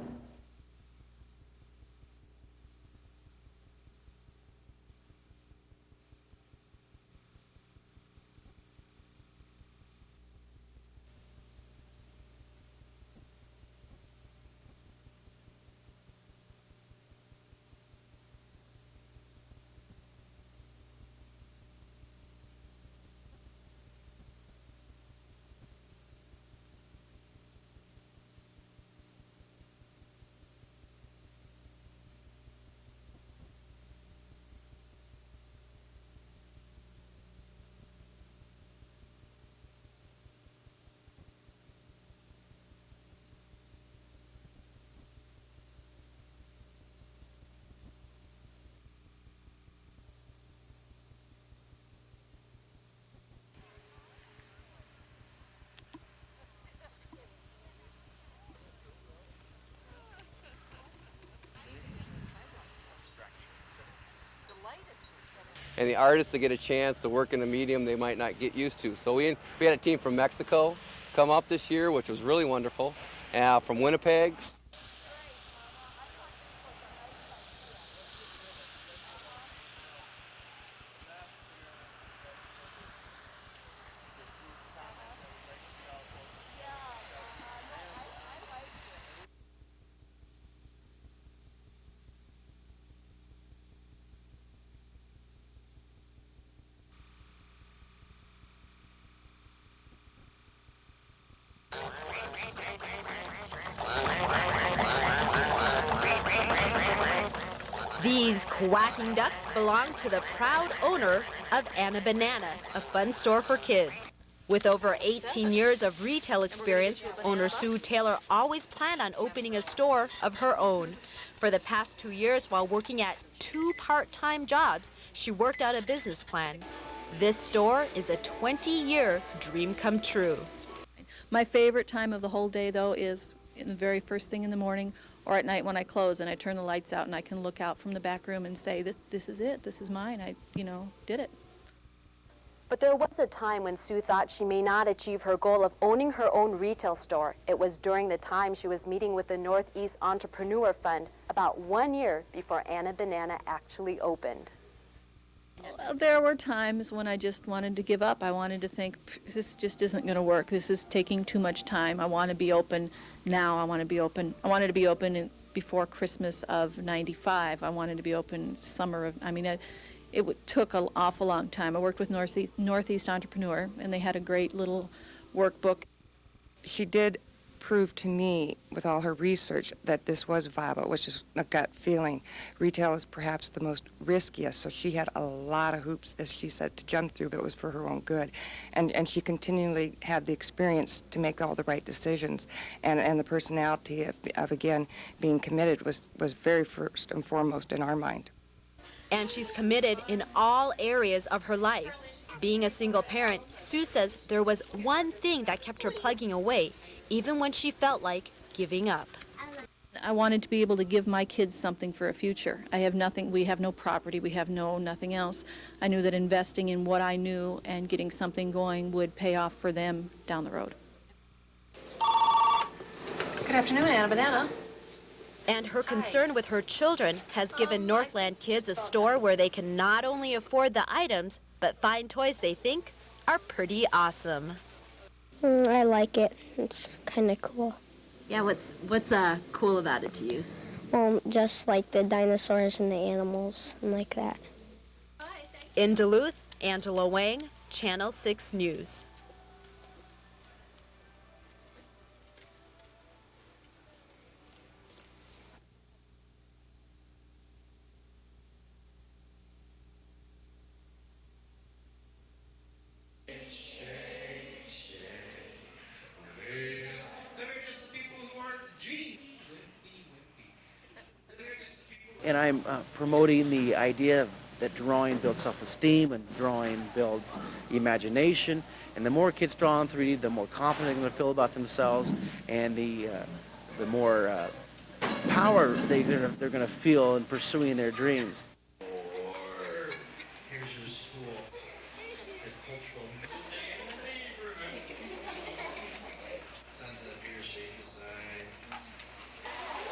S24: And the artists that get a chance to work in a medium they might not get used to. So we had a team from Mexico come up this year, which was really wonderful, from Winnipeg.
S3: These quacking ducks belong to the proud owner of Anna Banana, a fun store for kids. With over 18 years of retail experience, owner Sue Taylor always planned on opening a store of her own. For the past 2 years, while working at 2 part-time jobs, she worked out a business plan. This store is a 20-year dream come true.
S27: My favorite time of the whole day, though, is in the very first thing in the morning or at night when I close and I turn the lights out and I can look out from the back room and say, this is it, this is mine, I did it.
S3: But there was a time when Sue thought she may not achieve her goal of owning her own retail store. It was during the time she was meeting with the Northeast Entrepreneur Fund about 1 year before Anna Banana actually opened.
S27: There were times when I just wanted to give up. I wanted to think, this just isn't going to work. This is taking too much time. I want to be open now. I want to be open. I wanted to be open before Christmas of '95. I wanted to be open summer of, it took an awful long time. I worked with Northeast Entrepreneur, and they had a great little workbook.
S28: She did
S4: proved to me, with all her research, that this was viable. It was just a gut feeling. Retail is perhaps the most riskiest, so she had a lot of hoops, as she said, to jump through, but it was for her own good. And she continually had the experience to make all the right decisions. And the personality of again, being committed was very first and foremost in our mind.
S3: And she's committed in all areas of her life. Being a single parent, Sue says there was one thing that kept her plugging away, even when she felt like giving up.
S27: I wanted to be able to give my kids something for a future. I have nothing, we have no property, we have nothing else. I knew that investing in what I knew and getting something going would pay off for them down the road.
S6: Good afternoon, Anna Banana.
S3: And her concern with her children has given Northland kids a store where they can not only afford the items, but find toys they think are pretty awesome.
S8: I like it. It's kind of cool.
S3: Yeah, what's cool about it to you?
S8: Well, just like the dinosaurs and the animals and like that.
S3: In Duluth, Angela Wang, Channel 6 News.
S9: And I'm promoting the idea that drawing builds self-esteem and drawing builds imagination. And the more kids draw in 3D, the more confident they're going to feel about themselves, and the more power they're going to feel in pursuing their dreams.
S10: Here's your school, the cultural. Sun's up here, shade the side.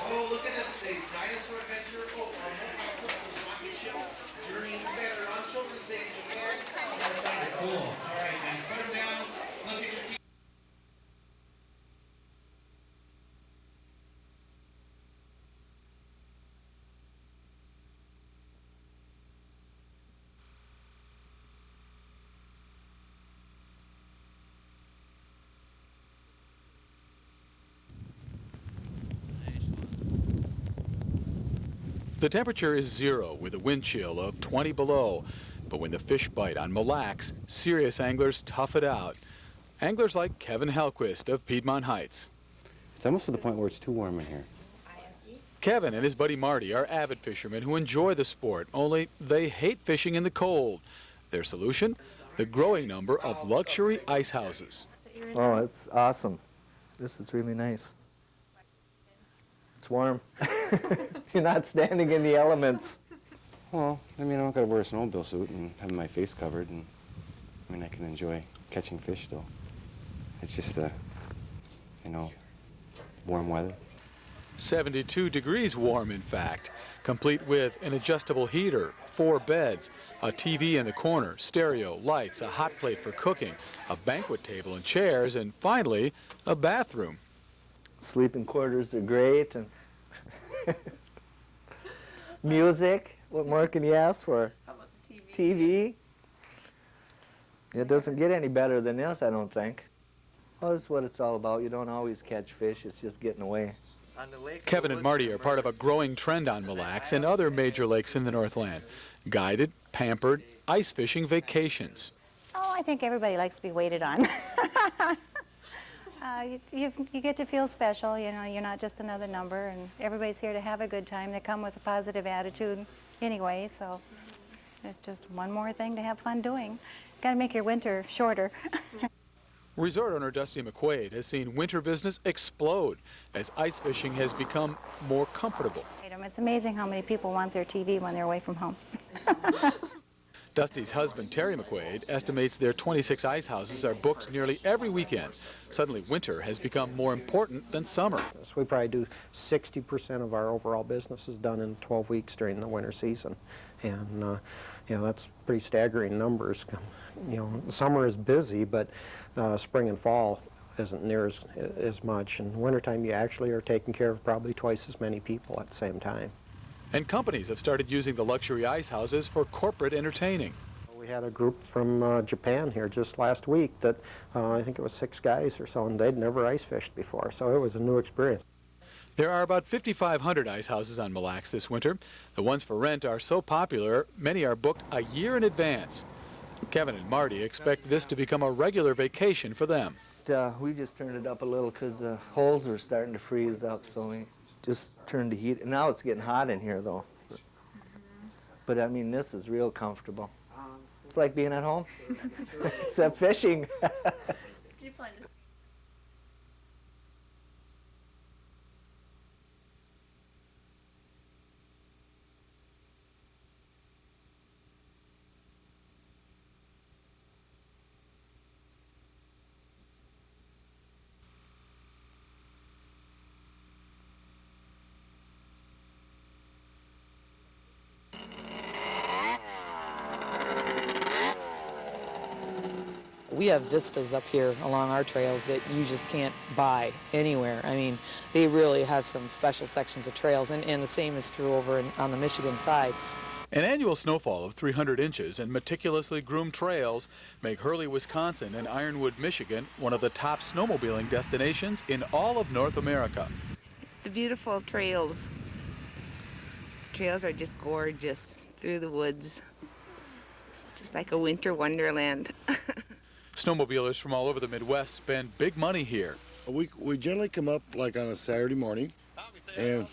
S10: Oh, look at the dinosaur adventure. Oh, rocket ship during better on children's day. Cool. All right, man. Put them down. Look at your teeth.
S12: The temperature is 0 with a wind chill of 20 below. But when the fish bite on Mille Lacs, serious anglers tough it out. Anglers like Kevin Hellquist of Piedmont Heights.
S14: It's almost to the point where it's too warm in here.
S12: Kevin and his buddy Marty are avid fishermen who enjoy the sport, only they hate fishing in the cold. Their solution? The growing number of luxury ice houses.
S25: Oh, it's awesome. This is really nice. It's warm. You're not standing in the elements.
S14: Well, I mean, I don't got to wear a snowmobile suit and have my face covered, and I mean, I can enjoy catching fish still. It's just the, you know, warm weather.
S12: 72 degrees warm, in fact, complete with an adjustable heater, 4 beds, a TV in the corner, stereo, lights, a hot plate for cooking, a banquet table and chairs, and finally, a bathroom.
S25: Sleeping quarters are great, and music. What more can you ask for?
S28: How about the TV?
S25: TV. It doesn't get any better than this, I don't think. Well, this is what it's all about. You don't always catch fish. It's just getting away.
S12: Kevin and Marty are part of a growing trend on Mille Lacs and other major lakes in the Northland. Guided, pampered, ice fishing vacations.
S29: Oh, I think everybody likes to be waited on. You get to feel special, you know, you're not just another number, and everybody's here to have a good time. They come with a positive attitude anyway, so it's just one more thing to have fun doing. Got to make your winter shorter.
S12: Resort owner Dusty McQuaid has seen winter business explode as ice fishing has become more comfortable.
S29: It's amazing how many people want their TV when they're away from home.
S12: Dusty's husband, Terry McQuaid, estimates their 26 ice houses are booked nearly every weekend. Suddenly, winter has become more important than summer.
S30: So we probably do 60% of our overall business is done in 12 weeks during the winter season. And, you know, that's pretty staggering numbers. You know, summer is busy, but spring and fall isn't near as much. In wintertime, you actually are taking care of probably twice as many people at the same time.
S12: And companies have started using the luxury ice houses for corporate entertaining.
S30: We had a group from Japan here just last week that I think it was 6 guys or so, and they'd never ice fished before, so it was a new experience.
S12: There are about 5,500 ice houses on Mille Lacs this winter. The ones for rent are so popular, many are booked a year in advance. Kevin and Marty expect this to become a regular vacation for them.
S25: We just turned it up a little because the holes are starting to freeze up, so we just turned the heat. Now it's getting hot in here, though. But I mean, this is real comfortable. It's like being at home, except fishing.
S27: Did you plan to?
S5: We have vistas up here along our trails that you just can't buy anywhere. I mean, they really have some special sections of trails, and the same is true over on the Michigan side.
S12: An annual snowfall of 300 inches and meticulously groomed trails make Hurley, Wisconsin and Ironwood, Michigan one of the top snowmobiling destinations in all of North America.
S7: The beautiful trails. The trails are just gorgeous through the woods, just like a winter wonderland.
S12: Snowmobilers from all over the Midwest spend big money here.
S13: We generally come up like on a Saturday morning, and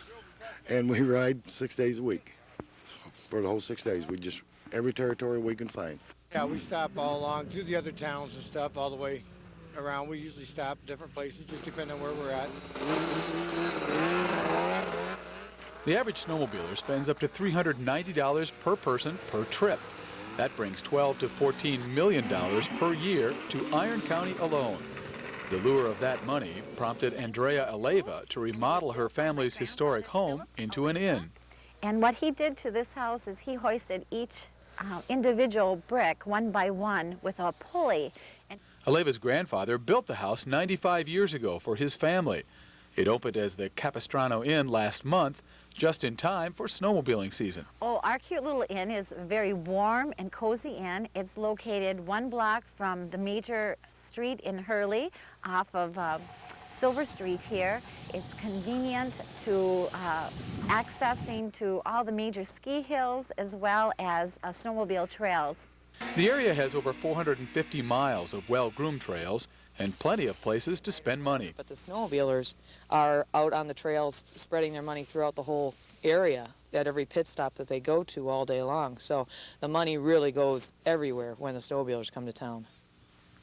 S13: we ride 6 days a week. For the whole 6 days, we just, every territory we can find.
S15: Yeah, we stop all along through the other towns and stuff all the way around. We usually stop different places, just depending on where we're at.
S12: The average snowmobiler spends up to $390 per person per trip. That brings $12 to $14 million per year to Iron County alone. The lure of that money prompted Andrea Aleva to remodel her family's historic home into an inn.
S16: And what he did to this house is he hoisted each individual brick one by one with a pulley.
S12: Aleva's grandfather built the house 95 years ago for his family. It opened as the Capistrano Inn last month, just in time for snowmobiling season.
S16: Oh, our cute little inn is a very warm and cozy inn. It's located 1 block from the major street in Hurley off of Silver Street here. It's convenient to accessing to all the major ski hills as well as snowmobile trails.
S12: The area has over 450 miles of well-groomed trails and plenty of places to spend money.
S5: But the snowmobilers are out on the trails spreading their money throughout the whole area at every pit stop that they go to all day long. So the money really goes everywhere when the snowmobilers come to town.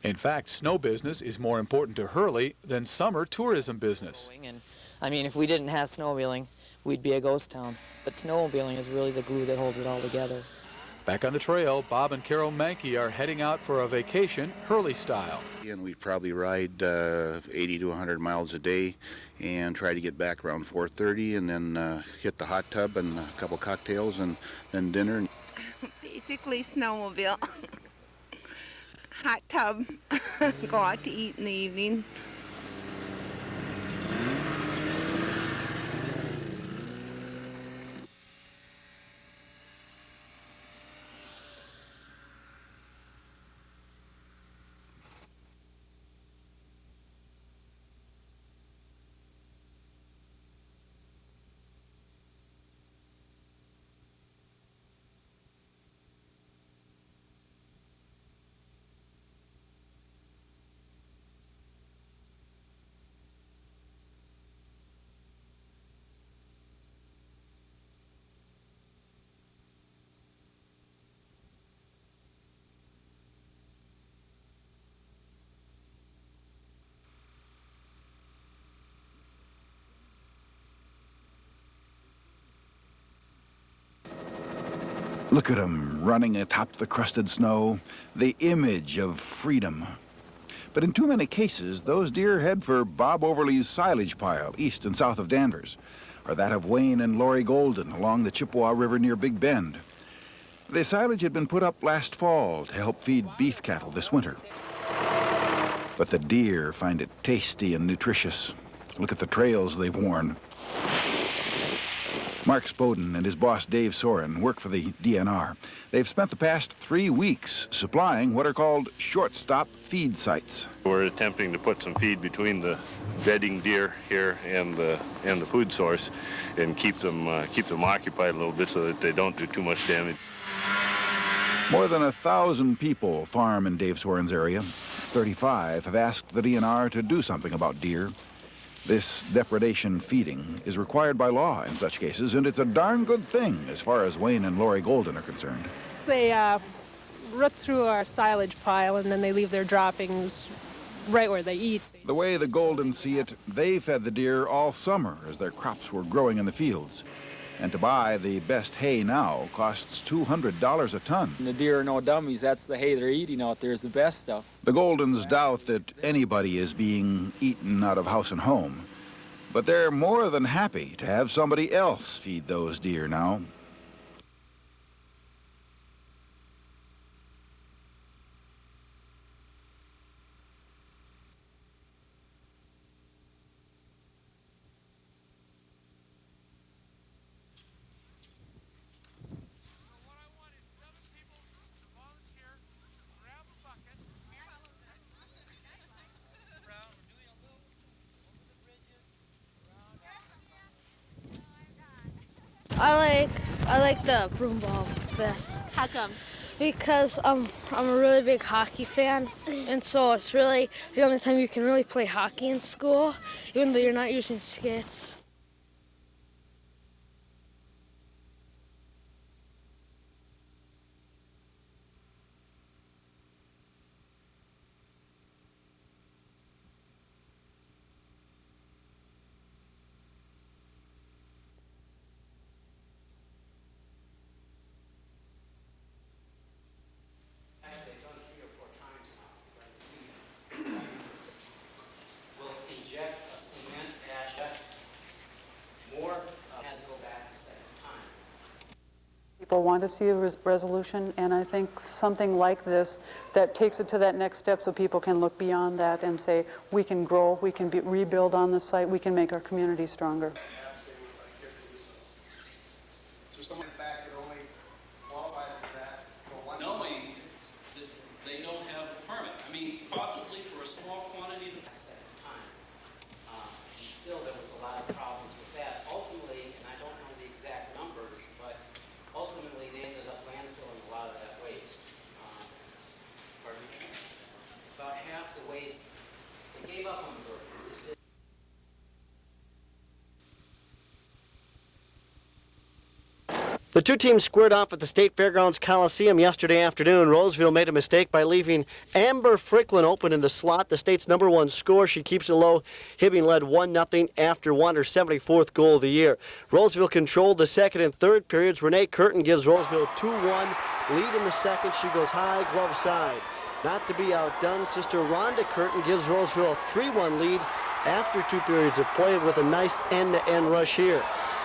S12: In fact, snow business is more important to Hurley than summer tourism business.
S5: And, I mean, if we didn't have snowmobiling, we'd be a ghost town. But snowmobiling is really the glue that holds it all together.
S12: Back on the trail, Bob and Carol Mankey are heading out for a vacation, Hurley style.
S18: And we probably ride 80 to 100 miles a day and try to get back around 4:30 and then hit the hot tub and a couple cocktails and then dinner.
S7: Basically snowmobile. Hot tub. Go out to eat in the evening.
S19: Look at them running atop the crusted snow, the image of freedom. But in too many cases, those deer head for Bob Overly's silage pile east and south of Danvers, or that of Wayne and Laurie Golden along the Chippewa River near Big Bend. The silage had been put up last fall to help feed beef cattle this winter. But the deer find it tasty and nutritious. Look at the trails they've worn. Mark Spoden and his boss Dave Soren work for the DNR. They've spent the past 3 weeks supplying what are called shortstop feed sites.
S1: We're attempting to put some feed between the bedding deer here and the food source, and keep them occupied a little bit so that they don't do too much damage.
S19: More than 1,000 people farm in Dave Soren's area. 35 have asked the DNR to do something about deer. This depredation feeding is required by law in such cases, and it's a darn good thing as far as Wayne and Lori Golden are concerned.
S2: They root through our silage pile, and then they leave their droppings right where they eat.
S19: The way the Goldens see it, they fed the deer all summer as their crops were growing in the fields. And to buy the best hay now costs $200 a ton.
S11: And the deer are no dummies. That's the hay they're eating out there is the best stuff.
S19: The Goldens doubt that anybody is being eaten out of house and home. But they're more than happy to have somebody else feed those deer now.
S17: I like the broom ball best.
S20: How come?
S17: Because I'm a really big hockey fan, and so it's really the only time you can really play hockey in school, even though you're not using skates.
S21: People want to see a resolution, and I think something like this that takes it to that next step so people can look beyond that and say, we can grow, we can rebuild on the site, we can make our community stronger.
S22: Knowing that they don't have a permit. I mean, possibly for a small quantity of
S23: Still, there was a lot of problems with that. Ultimately, and I don't know the exact numbers, but ultimately they ended up landfilling a lot of that waste. Pardon me? About half the waste, they gave up on the burden.
S26: The two teams squared off at the State Fairgrounds Coliseum yesterday afternoon. Roseville made a mistake by leaving Amber Fricklin open in the slot, the state's #1 scorer. She keeps it low. Hibbing led 1-0 after one, her 74th goal of the year. Roseville controlled the second and third periods. Renee Curtin gives Roseville 2-1 lead in the second. She goes high, glove side. Not to be outdone, sister Rhonda Curtin gives Roseville a 3-1 lead after 2 periods of play with a nice end-to-end rush here.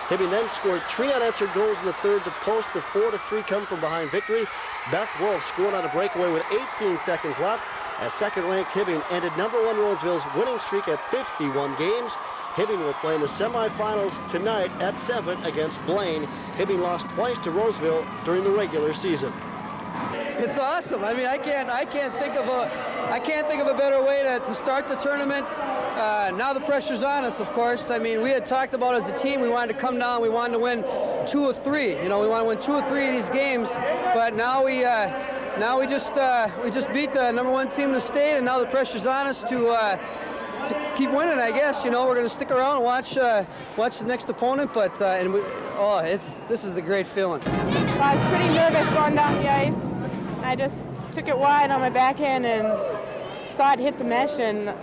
S26: Hibbing then scored 3 unanswered goals in the third to post the 4-3 come from behind victory. Beth Wolf scored on a breakaway with 18 seconds left as second-ranked Hibbing ended #1 Roseville's winning streak at 51 games. Hibbing will play in the semifinals tonight at 7 against Blaine. Hibbing lost twice to Roseville during the regular season.
S28: It's awesome. I mean, I can't think of a better way to start the tournament. Now the pressure's on us, of course. I mean, we had talked about as a team we wanted to come down, we wanted to win 2 or 3. You know, we want to win 2 or 3 of these games. But now we just beat the #1 team in the state, and now the pressure's on us to keep winning. I guess, you know, we're going to stick around and watch the next opponent. But this is a great feeling.
S31: I was pretty nervous going down the ice. I just took it wide on my backhand and saw it hit the mesh and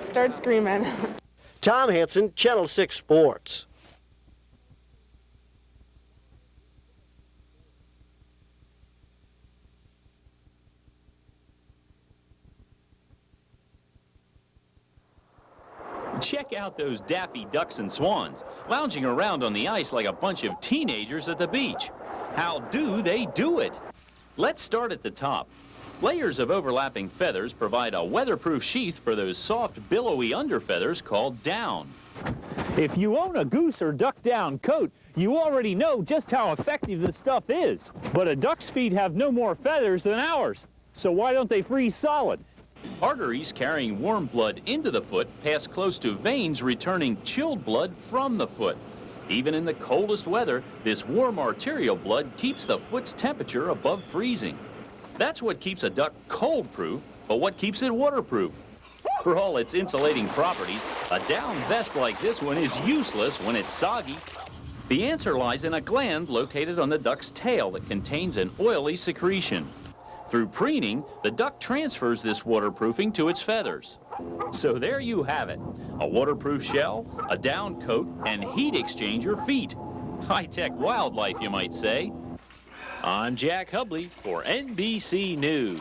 S31: started screaming.
S26: Tom Hansen, Channel 6 Sports.
S32: Check out those daffy ducks and swans, lounging around on the ice like a bunch of teenagers at the beach. How do they do it? Let's start at the top. Layers of overlapping feathers provide a weatherproof sheath for those soft, billowy underfeathers called down.
S3: If you own a goose or duck down coat, you already know just how effective this stuff is. But a duck's feet have no more feathers than ours, so why don't they freeze solid?
S32: Arteries carrying warm blood into the foot pass close to veins returning chilled blood from the foot. Even in the coldest weather, this warm arterial blood keeps the foot's temperature above freezing. That's what keeps a duck cold-proof, but what keeps it waterproof? For all its insulating properties, a down vest like this one is useless when it's soggy. The answer lies in a gland located on the duck's tail that contains an oily secretion. Through preening, the duck transfers this waterproofing to its feathers. So there you have it, a waterproof shell, a down coat, and heat exchanger feet. High-tech wildlife, you might say. I'm Jack Hubley for NBC News.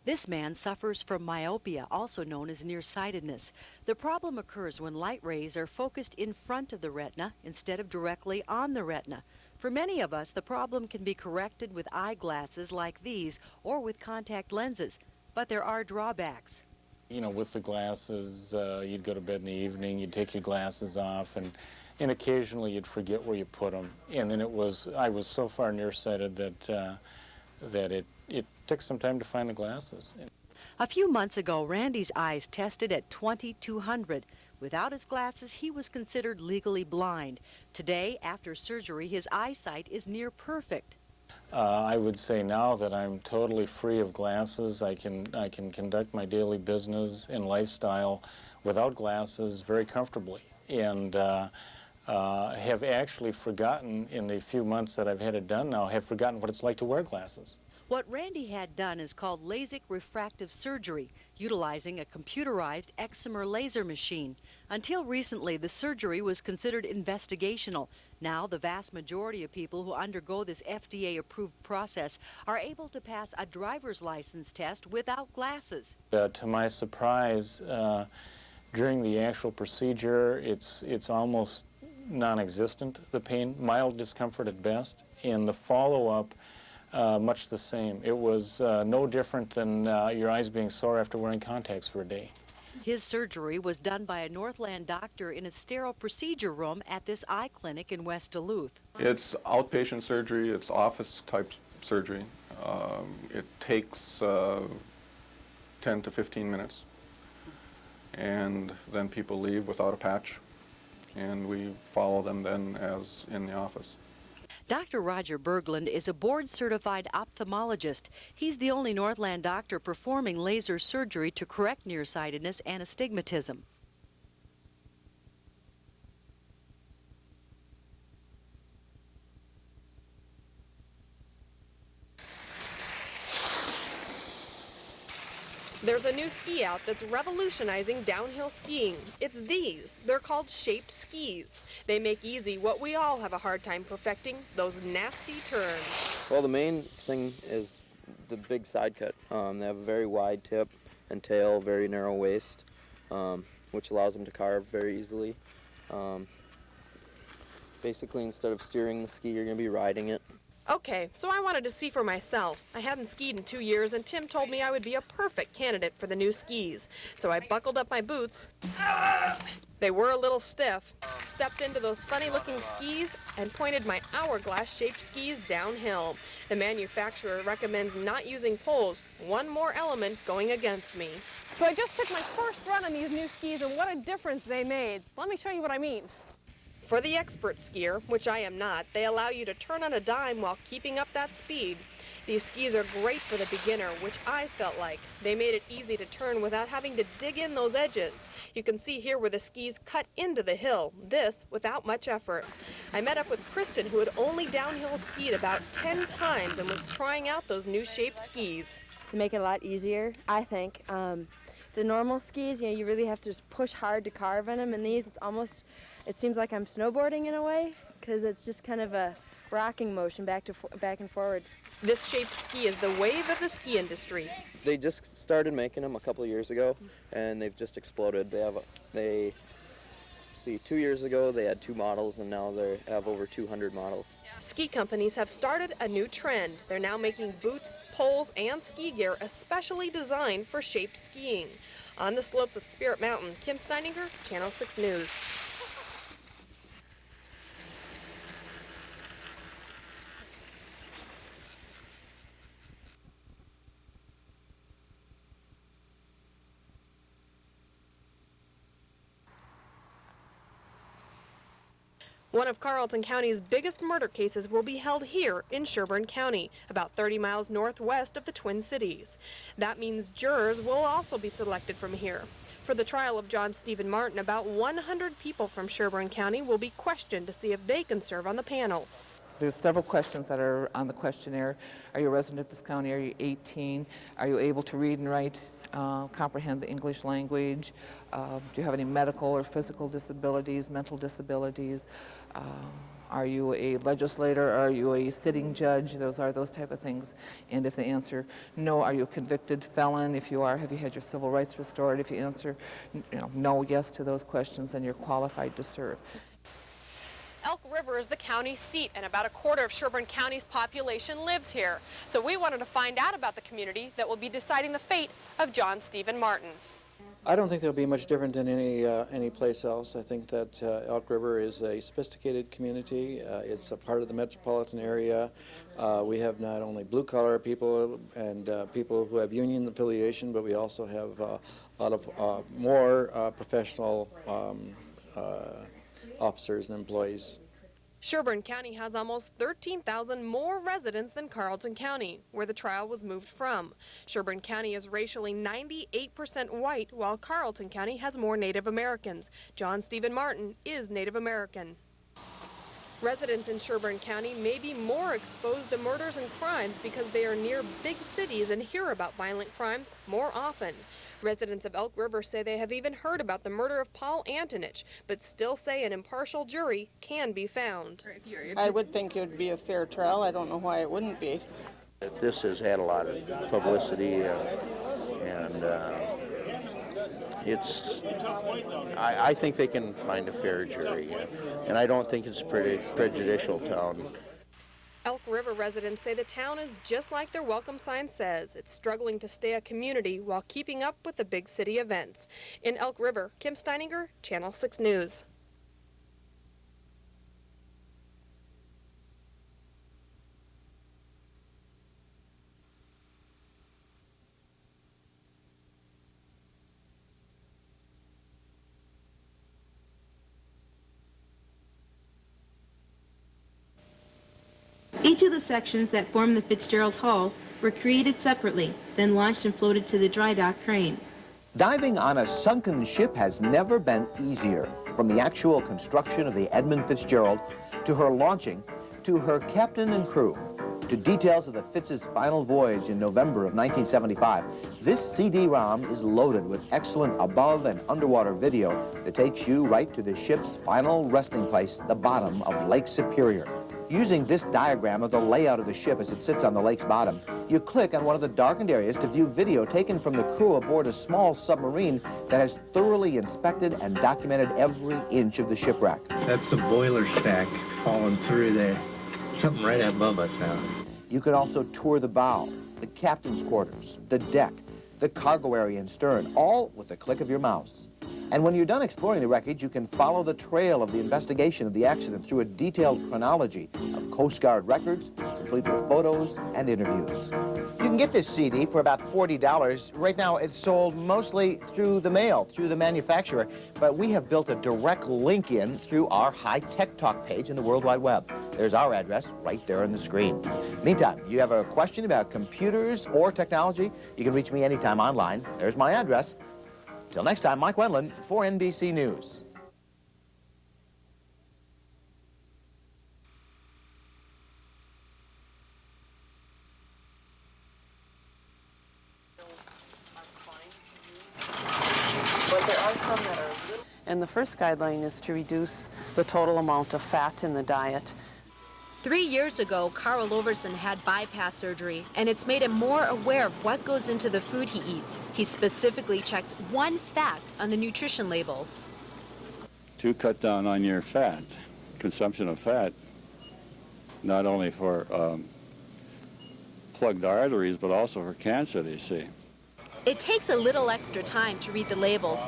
S4: This man suffers from myopia, also known as nearsightedness. The problem occurs when light rays are focused in front of the retina instead of directly on the retina. For many of us, the problem can be corrected with eyeglasses like these or with contact lenses, but there are drawbacks.
S6: You know, with the glasses, you'd go to bed in the evening, you'd take your glasses off, and occasionally you'd forget where you put them. And then I was so far nearsighted that it took some time to find the glasses.
S4: A few months ago, Randy's eyes tested at 2200. Without his glasses, he was considered legally blind. Today, after surgery, his eyesight is near perfect.
S6: I would say now that I'm totally free of glasses. I can conduct my daily business and lifestyle without glasses very comfortably, and have actually forgotten, in the few months that I've had it done now, have forgotten what it's like to wear glasses.
S4: What Randy had done is called LASIK refractive surgery, utilizing a computerized excimer laser machine. Until recently, the surgery was considered investigational. Now, the vast majority of people who undergo this FDA-approved process are able to pass a driver's license test without glasses.
S6: To my surprise, during the actual procedure, it's almost non-existent, the pain, mild discomfort at best, and the follow-up much the same. It was no different than your eyes being sore after wearing contacts for a day.
S4: His surgery was done by a Northland doctor in a sterile procedure room at this eye clinic in West Duluth.
S8: It's outpatient surgery, it's office-type surgery. It takes 10 to 15 minutes, and then people leave without a patch, and we follow them then as in the office.
S4: Dr. Roger Berglund is a board-certified ophthalmologist. He's the only Northland doctor performing laser surgery to correct nearsightedness and astigmatism.
S9: There's a new ski out that's revolutionizing downhill skiing. It's these. They're called shaped skis. They make easy what we all have a hard time perfecting, those nasty turns.
S10: Well, the main thing is the big side cut. They have a very wide tip and tail, very narrow waist, which allows them to carve very easily. Basically, instead of steering the ski, you're going to be riding it.
S9: Okay, so I wanted to see for myself. I hadn't skied in 2 years, and Tim told me I would be a perfect candidate for the new skis. So I buckled up my boots. They were a little stiff, stepped into those funny-looking skis, and pointed my hourglass-shaped skis downhill. The manufacturer recommends not using poles, one more element going against me. So I just took my first run on these new skis, and what a difference they made. Let me show you what I mean. For the expert skier, which I am not, they allow you to turn on a dime while keeping up that speed. These skis are great for the beginner, which I felt like. They made it easy to turn without having to dig in those edges. You can see here where the skis cut into the hill, this without much effort. I met up with Kristen, who had only downhill skied about 10 times and was trying out those new shaped skis.
S14: To make it a lot easier, I think. The normal skis, you really have to just push hard to carve in them, and these, it seems like I'm snowboarding in a way, because it's just kind of a rocking motion back and forward.
S9: This shaped ski is the wave of the ski industry.
S10: They just started making them a couple of years ago, and they've just exploded. 2 years ago they had 2 models, and now they have over 200 models.
S9: Ski companies have started a new trend. They're now making boots poles, and ski gear especially designed for shaped skiing. On the slopes of Spirit Mountain, Kim Steininger, Channel 6 News. One of Carleton County's biggest murder cases will be held here in Sherburne County, about 30 miles northwest of the Twin Cities. That means jurors will also be selected from here. For the trial of John Stephen Martin, about 100 people from Sherburne County will be questioned to see if they can serve on the panel.
S5: There's several questions that are on the questionnaire. Are you a resident of this county? Are you 18? Are you able to read and write, comprehend the English language? Do you have any medical or physical disabilities, mental disabilities? Are you a legislator? Are you a sitting judge? Those are those type of things. And if they answer no, are you a convicted felon? If you are, have you had your civil rights restored? If you answer no, yes to those questions, then you're qualified to serve.
S9: Elk River is the county seat, and about a quarter of Sherburne County's population lives here. So we wanted to find out about the community that will be deciding the fate of John Stephen Martin.
S12: I don't think they'll be much different than any place else. I think that Elk River is a sophisticated community. It's a part of the metropolitan area. We have not only blue-collar people and people who have union affiliation, but we also have a lot of more professional officers and employees.
S9: Sherburne County has almost 13,000 more residents than Carleton County, where the trial was moved from. Sherburne County is racially 98% white, while Carleton County has more Native Americans. John Stephen Martin is Native American. Residents in Sherburne County may be more exposed to murders and crimes because they are near big cities and hear about violent crimes more often. Residents of Elk River say they have even heard about the murder of Paul Antonich, but still say an impartial jury can be found.
S13: I would think it would be a fair trial. I don't know why it wouldn't be.
S15: This has had a lot of publicity, and I think they can find a fair jury, and I don't think it's prejudicial town.
S9: Elk River residents say the town is just like their welcome sign says. It's struggling to stay a community while keeping up with the big city events. In Elk River, Kim Steininger, Channel 6 News.
S16: Each of the sections that form the Fitzgerald's Hull were created separately, then launched and floated to the dry dock crane.
S18: Diving on a sunken ship has never been easier. From the actual construction of the Edmund Fitzgerald, to her launching, to her captain and crew, to details of the Fitz's final voyage in November of 1975, this CD-ROM is loaded with excellent above and underwater video that takes you right to the ship's final resting place, the bottom of Lake Superior. Using this diagram of the layout of the ship as it sits on the lake's bottom, you click on one of the darkened areas to view video taken from the crew aboard a small submarine that has thoroughly inspected and documented every inch of the shipwreck.
S20: That's the boiler stack falling through there. Something right above us now.
S18: You can also tour the bow, the captain's quarters, the deck, the cargo area and stern, all with the click of your mouse. And when you're done exploring the wreckage, you can follow the trail of the investigation of the accident through a detailed chronology of Coast Guard records, complete with photos and interviews. You can get this CD for about $40. Right now, it's sold mostly through the mail, through the manufacturer, but we have built a direct link in through our High Tech Talk page in the World Wide Web. There's our address right there on the screen. Meantime, you have a question about computers or technology, you can reach me anytime online. There's my address. Till next time, Mike Wendland for NBC News.
S13: But there are some that are little. And the first guideline is to reduce the total amount of fat in the diet.
S24: 3 years ago, Carl Overson had bypass surgery, and it's made him more aware of what goes into the food he eats. He specifically checks one fact on the nutrition labels.
S25: To cut down on your fat, consumption of fat, not only for clogged arteries, but also for cancer, they say.
S24: It takes a little extra time to read the labels,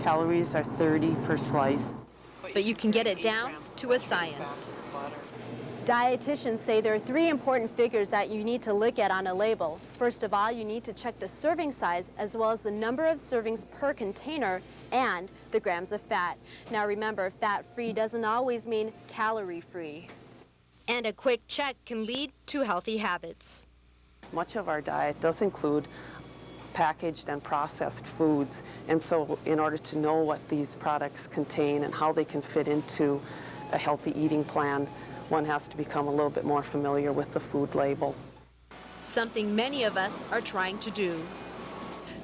S13: Calories are 30 per slice.
S24: but you can get it down to a science. Dietitians say there are 3 important figures that you need to look at on a label. First of all, you need to check the serving size as well as the number of servings per container and the grams of fat. Now remember, fat-free doesn't always mean calorie-free. And a quick check can lead to healthy habits.
S13: Much of our diet does include packaged and processed foods, and so in order to know what these products contain and how they can fit into a healthy eating plan, one has to become a little bit more familiar with the food label.
S24: Something many of us are trying to do.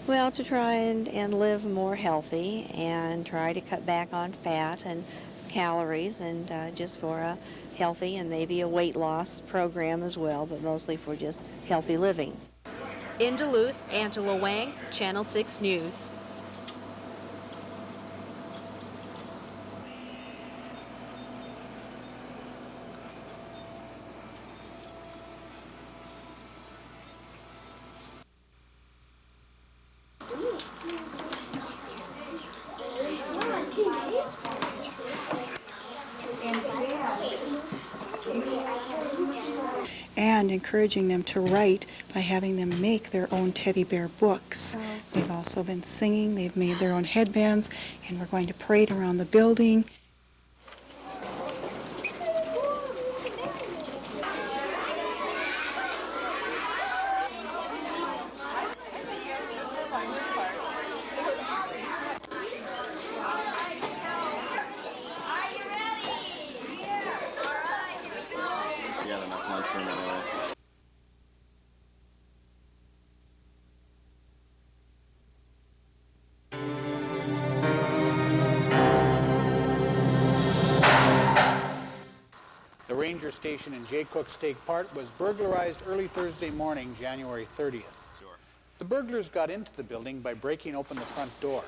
S1: Well, to try and live more healthy and try to cut back on fat and calories, and just for a healthy and maybe a weight loss program as well, but mostly for just healthy living.
S24: In Duluth, Angela Wang, Channel 6 News.
S2: And encouraging them to write by having them make their own teddy bear books. They've also been singing, they've made their own headbands, and we're going to parade around the building.
S7: The ranger station in Jay Cook State Park was burglarized early Thursday morning, January 30th. The burglars got into the building by breaking open the front door.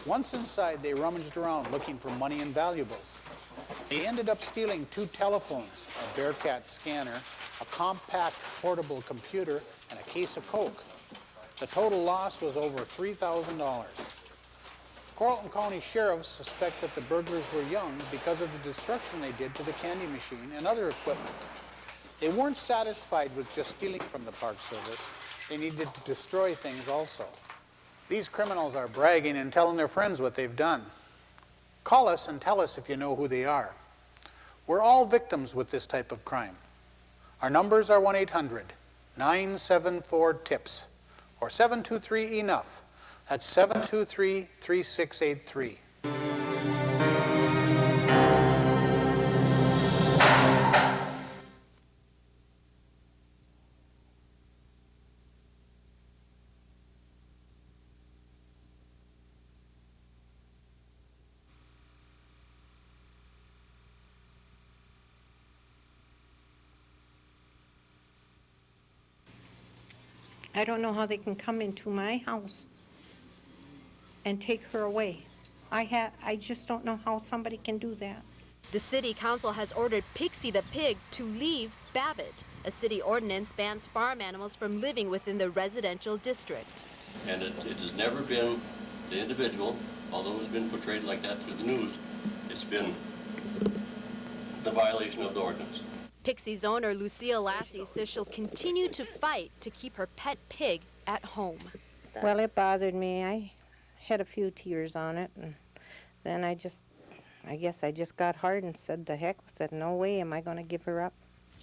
S7: Once inside, they rummaged around looking for money and valuables. They ended up stealing 2 telephones, a Bearcat scanner, a compact portable computer, and a case of Coke. The total loss was over $3,000. Carleton County sheriffs suspect that the burglars were young because of the destruction they did to the candy machine and other equipment. They weren't satisfied with just stealing from the Park Service. They needed to destroy things also. These criminals are bragging and telling their friends what they've done. Call us and tell us if you know who they are. We're all victims with this type of crime. Our numbers are 1-800-974-TIPS or 723-ENOUGH. That's 723-3683.
S11: I don't know how they can come into my house and take her away. I just don't know how somebody can do that.
S24: The city council has ordered Pixie the pig to leave Babbitt. A city ordinance bans farm animals from living within the residential district.
S17: And it has never been the individual, although it's been portrayed like that through the news, it's been the violation of the ordinance.
S24: Pixie's owner, Lucille Lassie, says she'll continue to fight to keep her pet pig at home.
S11: Well, it bothered me. I had a few tears on it, and then I guess I just got hard and said, the heck with it, no way am I going to give her up.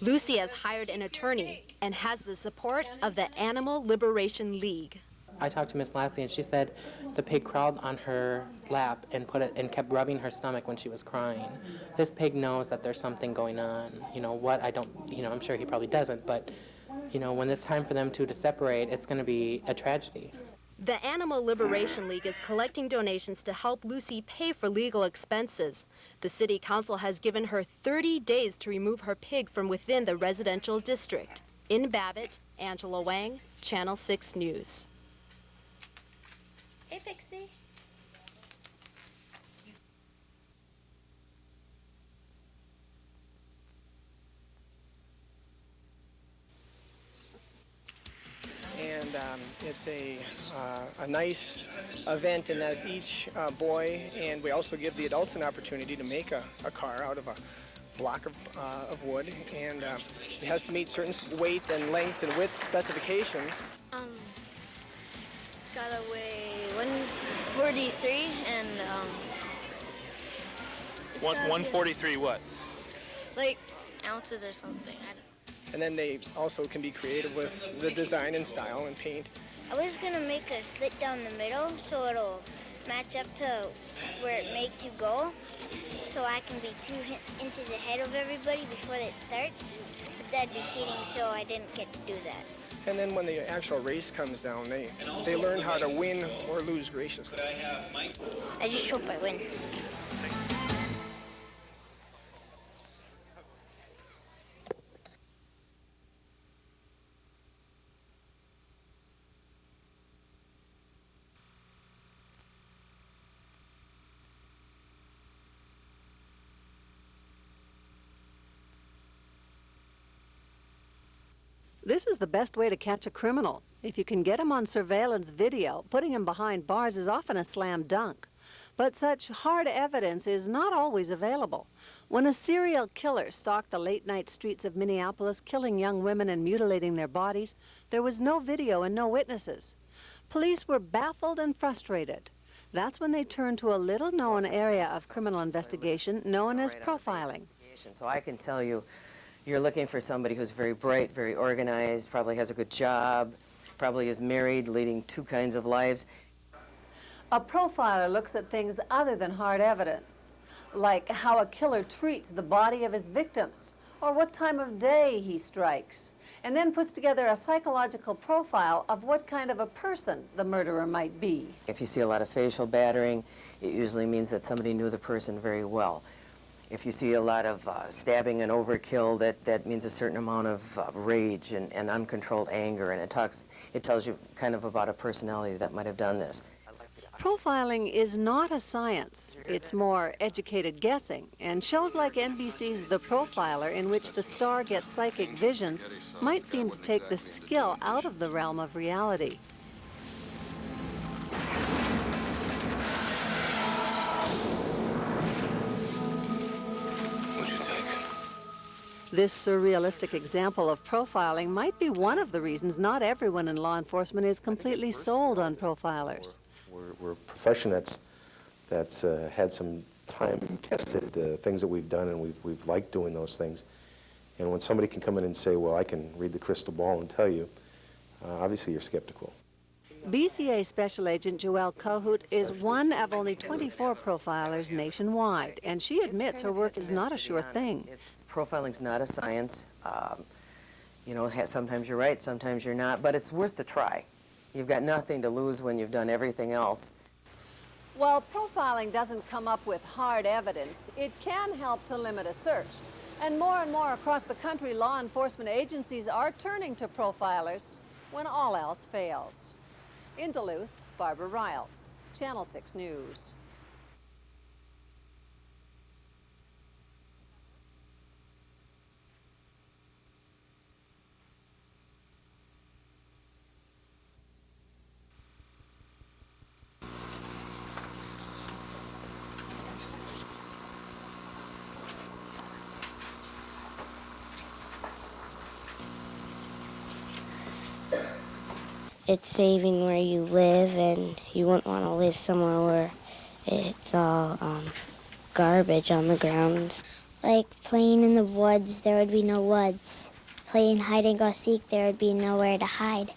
S24: Lucy has hired an attorney and has the support of the Animal Liberation League.
S19: I talked to Miss Lassie, and she said the pig crawled on her lap and kept rubbing her stomach when she was crying. This pig knows that there's something going on. You know what? I'm sure he probably doesn't, but when it's time for them to separate, it's going to be a tragedy.
S24: The Animal Liberation League is collecting donations to help Lucy pay for legal expenses. The city council has given her 30 days to remove her pig from within the residential district. In Babbitt, Angela Wang, Channel 6 News.
S21: Hey, Pixie.
S3: it's a nice event in that each boy, and we also give the adults an opportunity to make a car out of a block of wood, and it has to meet certain weight and length and width specifications.
S6: It's gotta weigh 143 and
S21: 143 what?
S6: like ounces or something.
S3: And then they also can be creative with the design and style and paint.
S6: I was gonna make a slit down the middle so it'll match up to where it makes you go, so I can be 2 inches ahead of everybody before it starts. But that'd be cheating, so I didn't get to do that.
S3: And then when the actual race comes down, they learn how to win or lose graciously.
S6: I just hope I win.
S4: This is the best way to catch a criminal. If you can get him on surveillance video, putting him behind bars is often a slam dunk. But such hard evidence is not always available. When a serial killer stalked the late-night streets of Minneapolis, killing young women and mutilating their bodies, there was no video and no witnesses. Police were baffled and frustrated. That's when they turned to a little-known area of criminal investigation known as profiling.
S22: So I can tell you, you're looking for somebody who's very bright, very organized, probably has a good job, probably is married, leading 2 kinds of lives.
S4: A profiler looks at things other than hard evidence, like how a killer treats the body of his victims, or what time of day he strikes, and then puts together a psychological profile of what kind of a person the murderer might be.
S22: If you see a lot of facial battering, it usually means that somebody knew the person very well. If you see a lot of stabbing and overkill, that means a certain amount of rage and uncontrolled anger, and it tells you kind of about a personality that might have done this.
S4: Profiling is not a science. It's more educated guessing, and shows like NBC's The Profiler, in which the star gets psychic visions, might seem to take the skill out of the realm of reality. This surrealistic example of profiling might be one of the reasons not everyone in law enforcement is completely sold on profilers.
S23: We're a profession that's had some time tested things that we've done, and we've liked doing those things. And when somebody can come in and say, well, I can read the crystal ball and tell you, obviously you're skeptical.
S4: BCA Special Agent Joelle Kohut is one of only 24 profilers nationwide, and she admits her work is not a sure thing.
S22: Profiling's not a science. You know, sometimes you're right, sometimes you're not, but it's worth the try. You've got nothing to lose when you've done everything else.
S4: While profiling doesn't come up with hard evidence, it can help to limit a search. And more across the country, law enforcement agencies are turning to profilers when all else fails. In Duluth, Barbara Riles, Channel 6 News.
S26: It's saving where you live, and you wouldn't want to live somewhere where it's all garbage on the grounds. Like playing in the woods, there would be no woods. Playing hide and go seek, there would be nowhere to hide.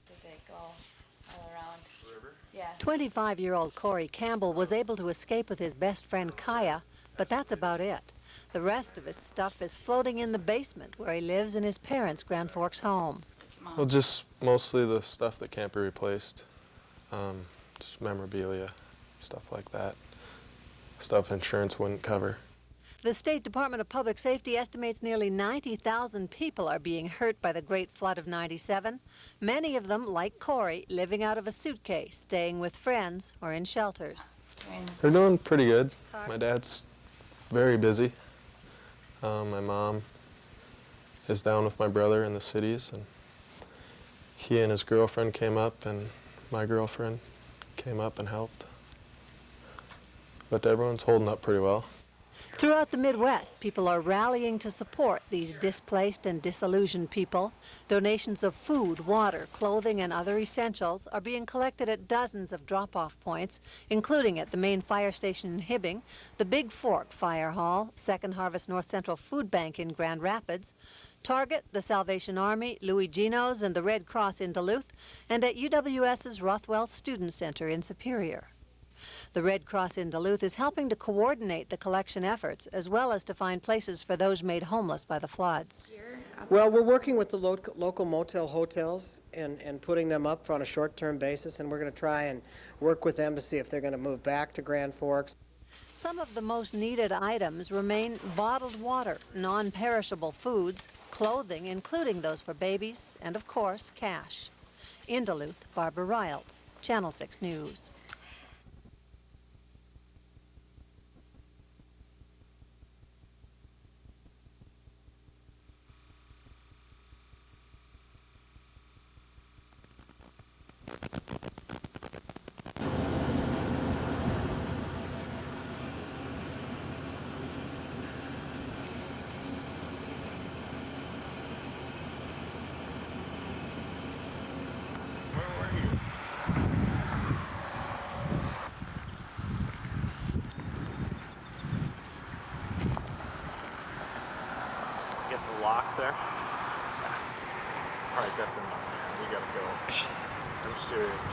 S27: Does it go all around? River? Yeah.
S4: 25-year-old Corey Campbell was able to escape with his best friend Kaya, but that's about it. The rest of his stuff is floating in the basement where he lives in his parents' Grand Forks home.
S28: Well, just mostly the stuff that can't be replaced. Just memorabilia, stuff like that. Stuff insurance wouldn't cover.
S5: The State Department of Public Safety estimates nearly 90,000 people are being hurt by the Great Flood of '97. Many of them, like Corey, living out of a suitcase, staying with friends, or in shelters.
S28: They're doing pretty good. My dad's very busy. My mom is down with my brother in the cities, and he and his girlfriend came up, and my girlfriend came up and helped. But everyone's holding up pretty well.
S5: Throughout the Midwest, people are rallying to support these displaced and disillusioned people. Donations of food, water, clothing, and other essentials are being collected at dozens of drop-off points, including at the main fire station in Hibbing, the Big Fork Fire Hall, Second Harvest North Central Food Bank in Grand Rapids, Target, the Salvation Army, Louis Gino's, and the Red Cross in Duluth, and at UWS's Rothwell Student Center in Superior. The Red Cross in Duluth is helping to coordinate the collection efforts, as well as to find places for those made homeless by the floods.
S8: Well, we're working with the local motel hotels and putting them up on a short-term basis, and we're going to try and work with them to see if they're going to move back to Grand Forks.
S5: Some of the most needed items remain bottled water, non-perishable foods, clothing, including those for babies, and of course, cash. In Duluth, Barbara Riles, Channel 6 News.
S21: Get the lock there. All right, that's enough. We gotta go. I'm serious.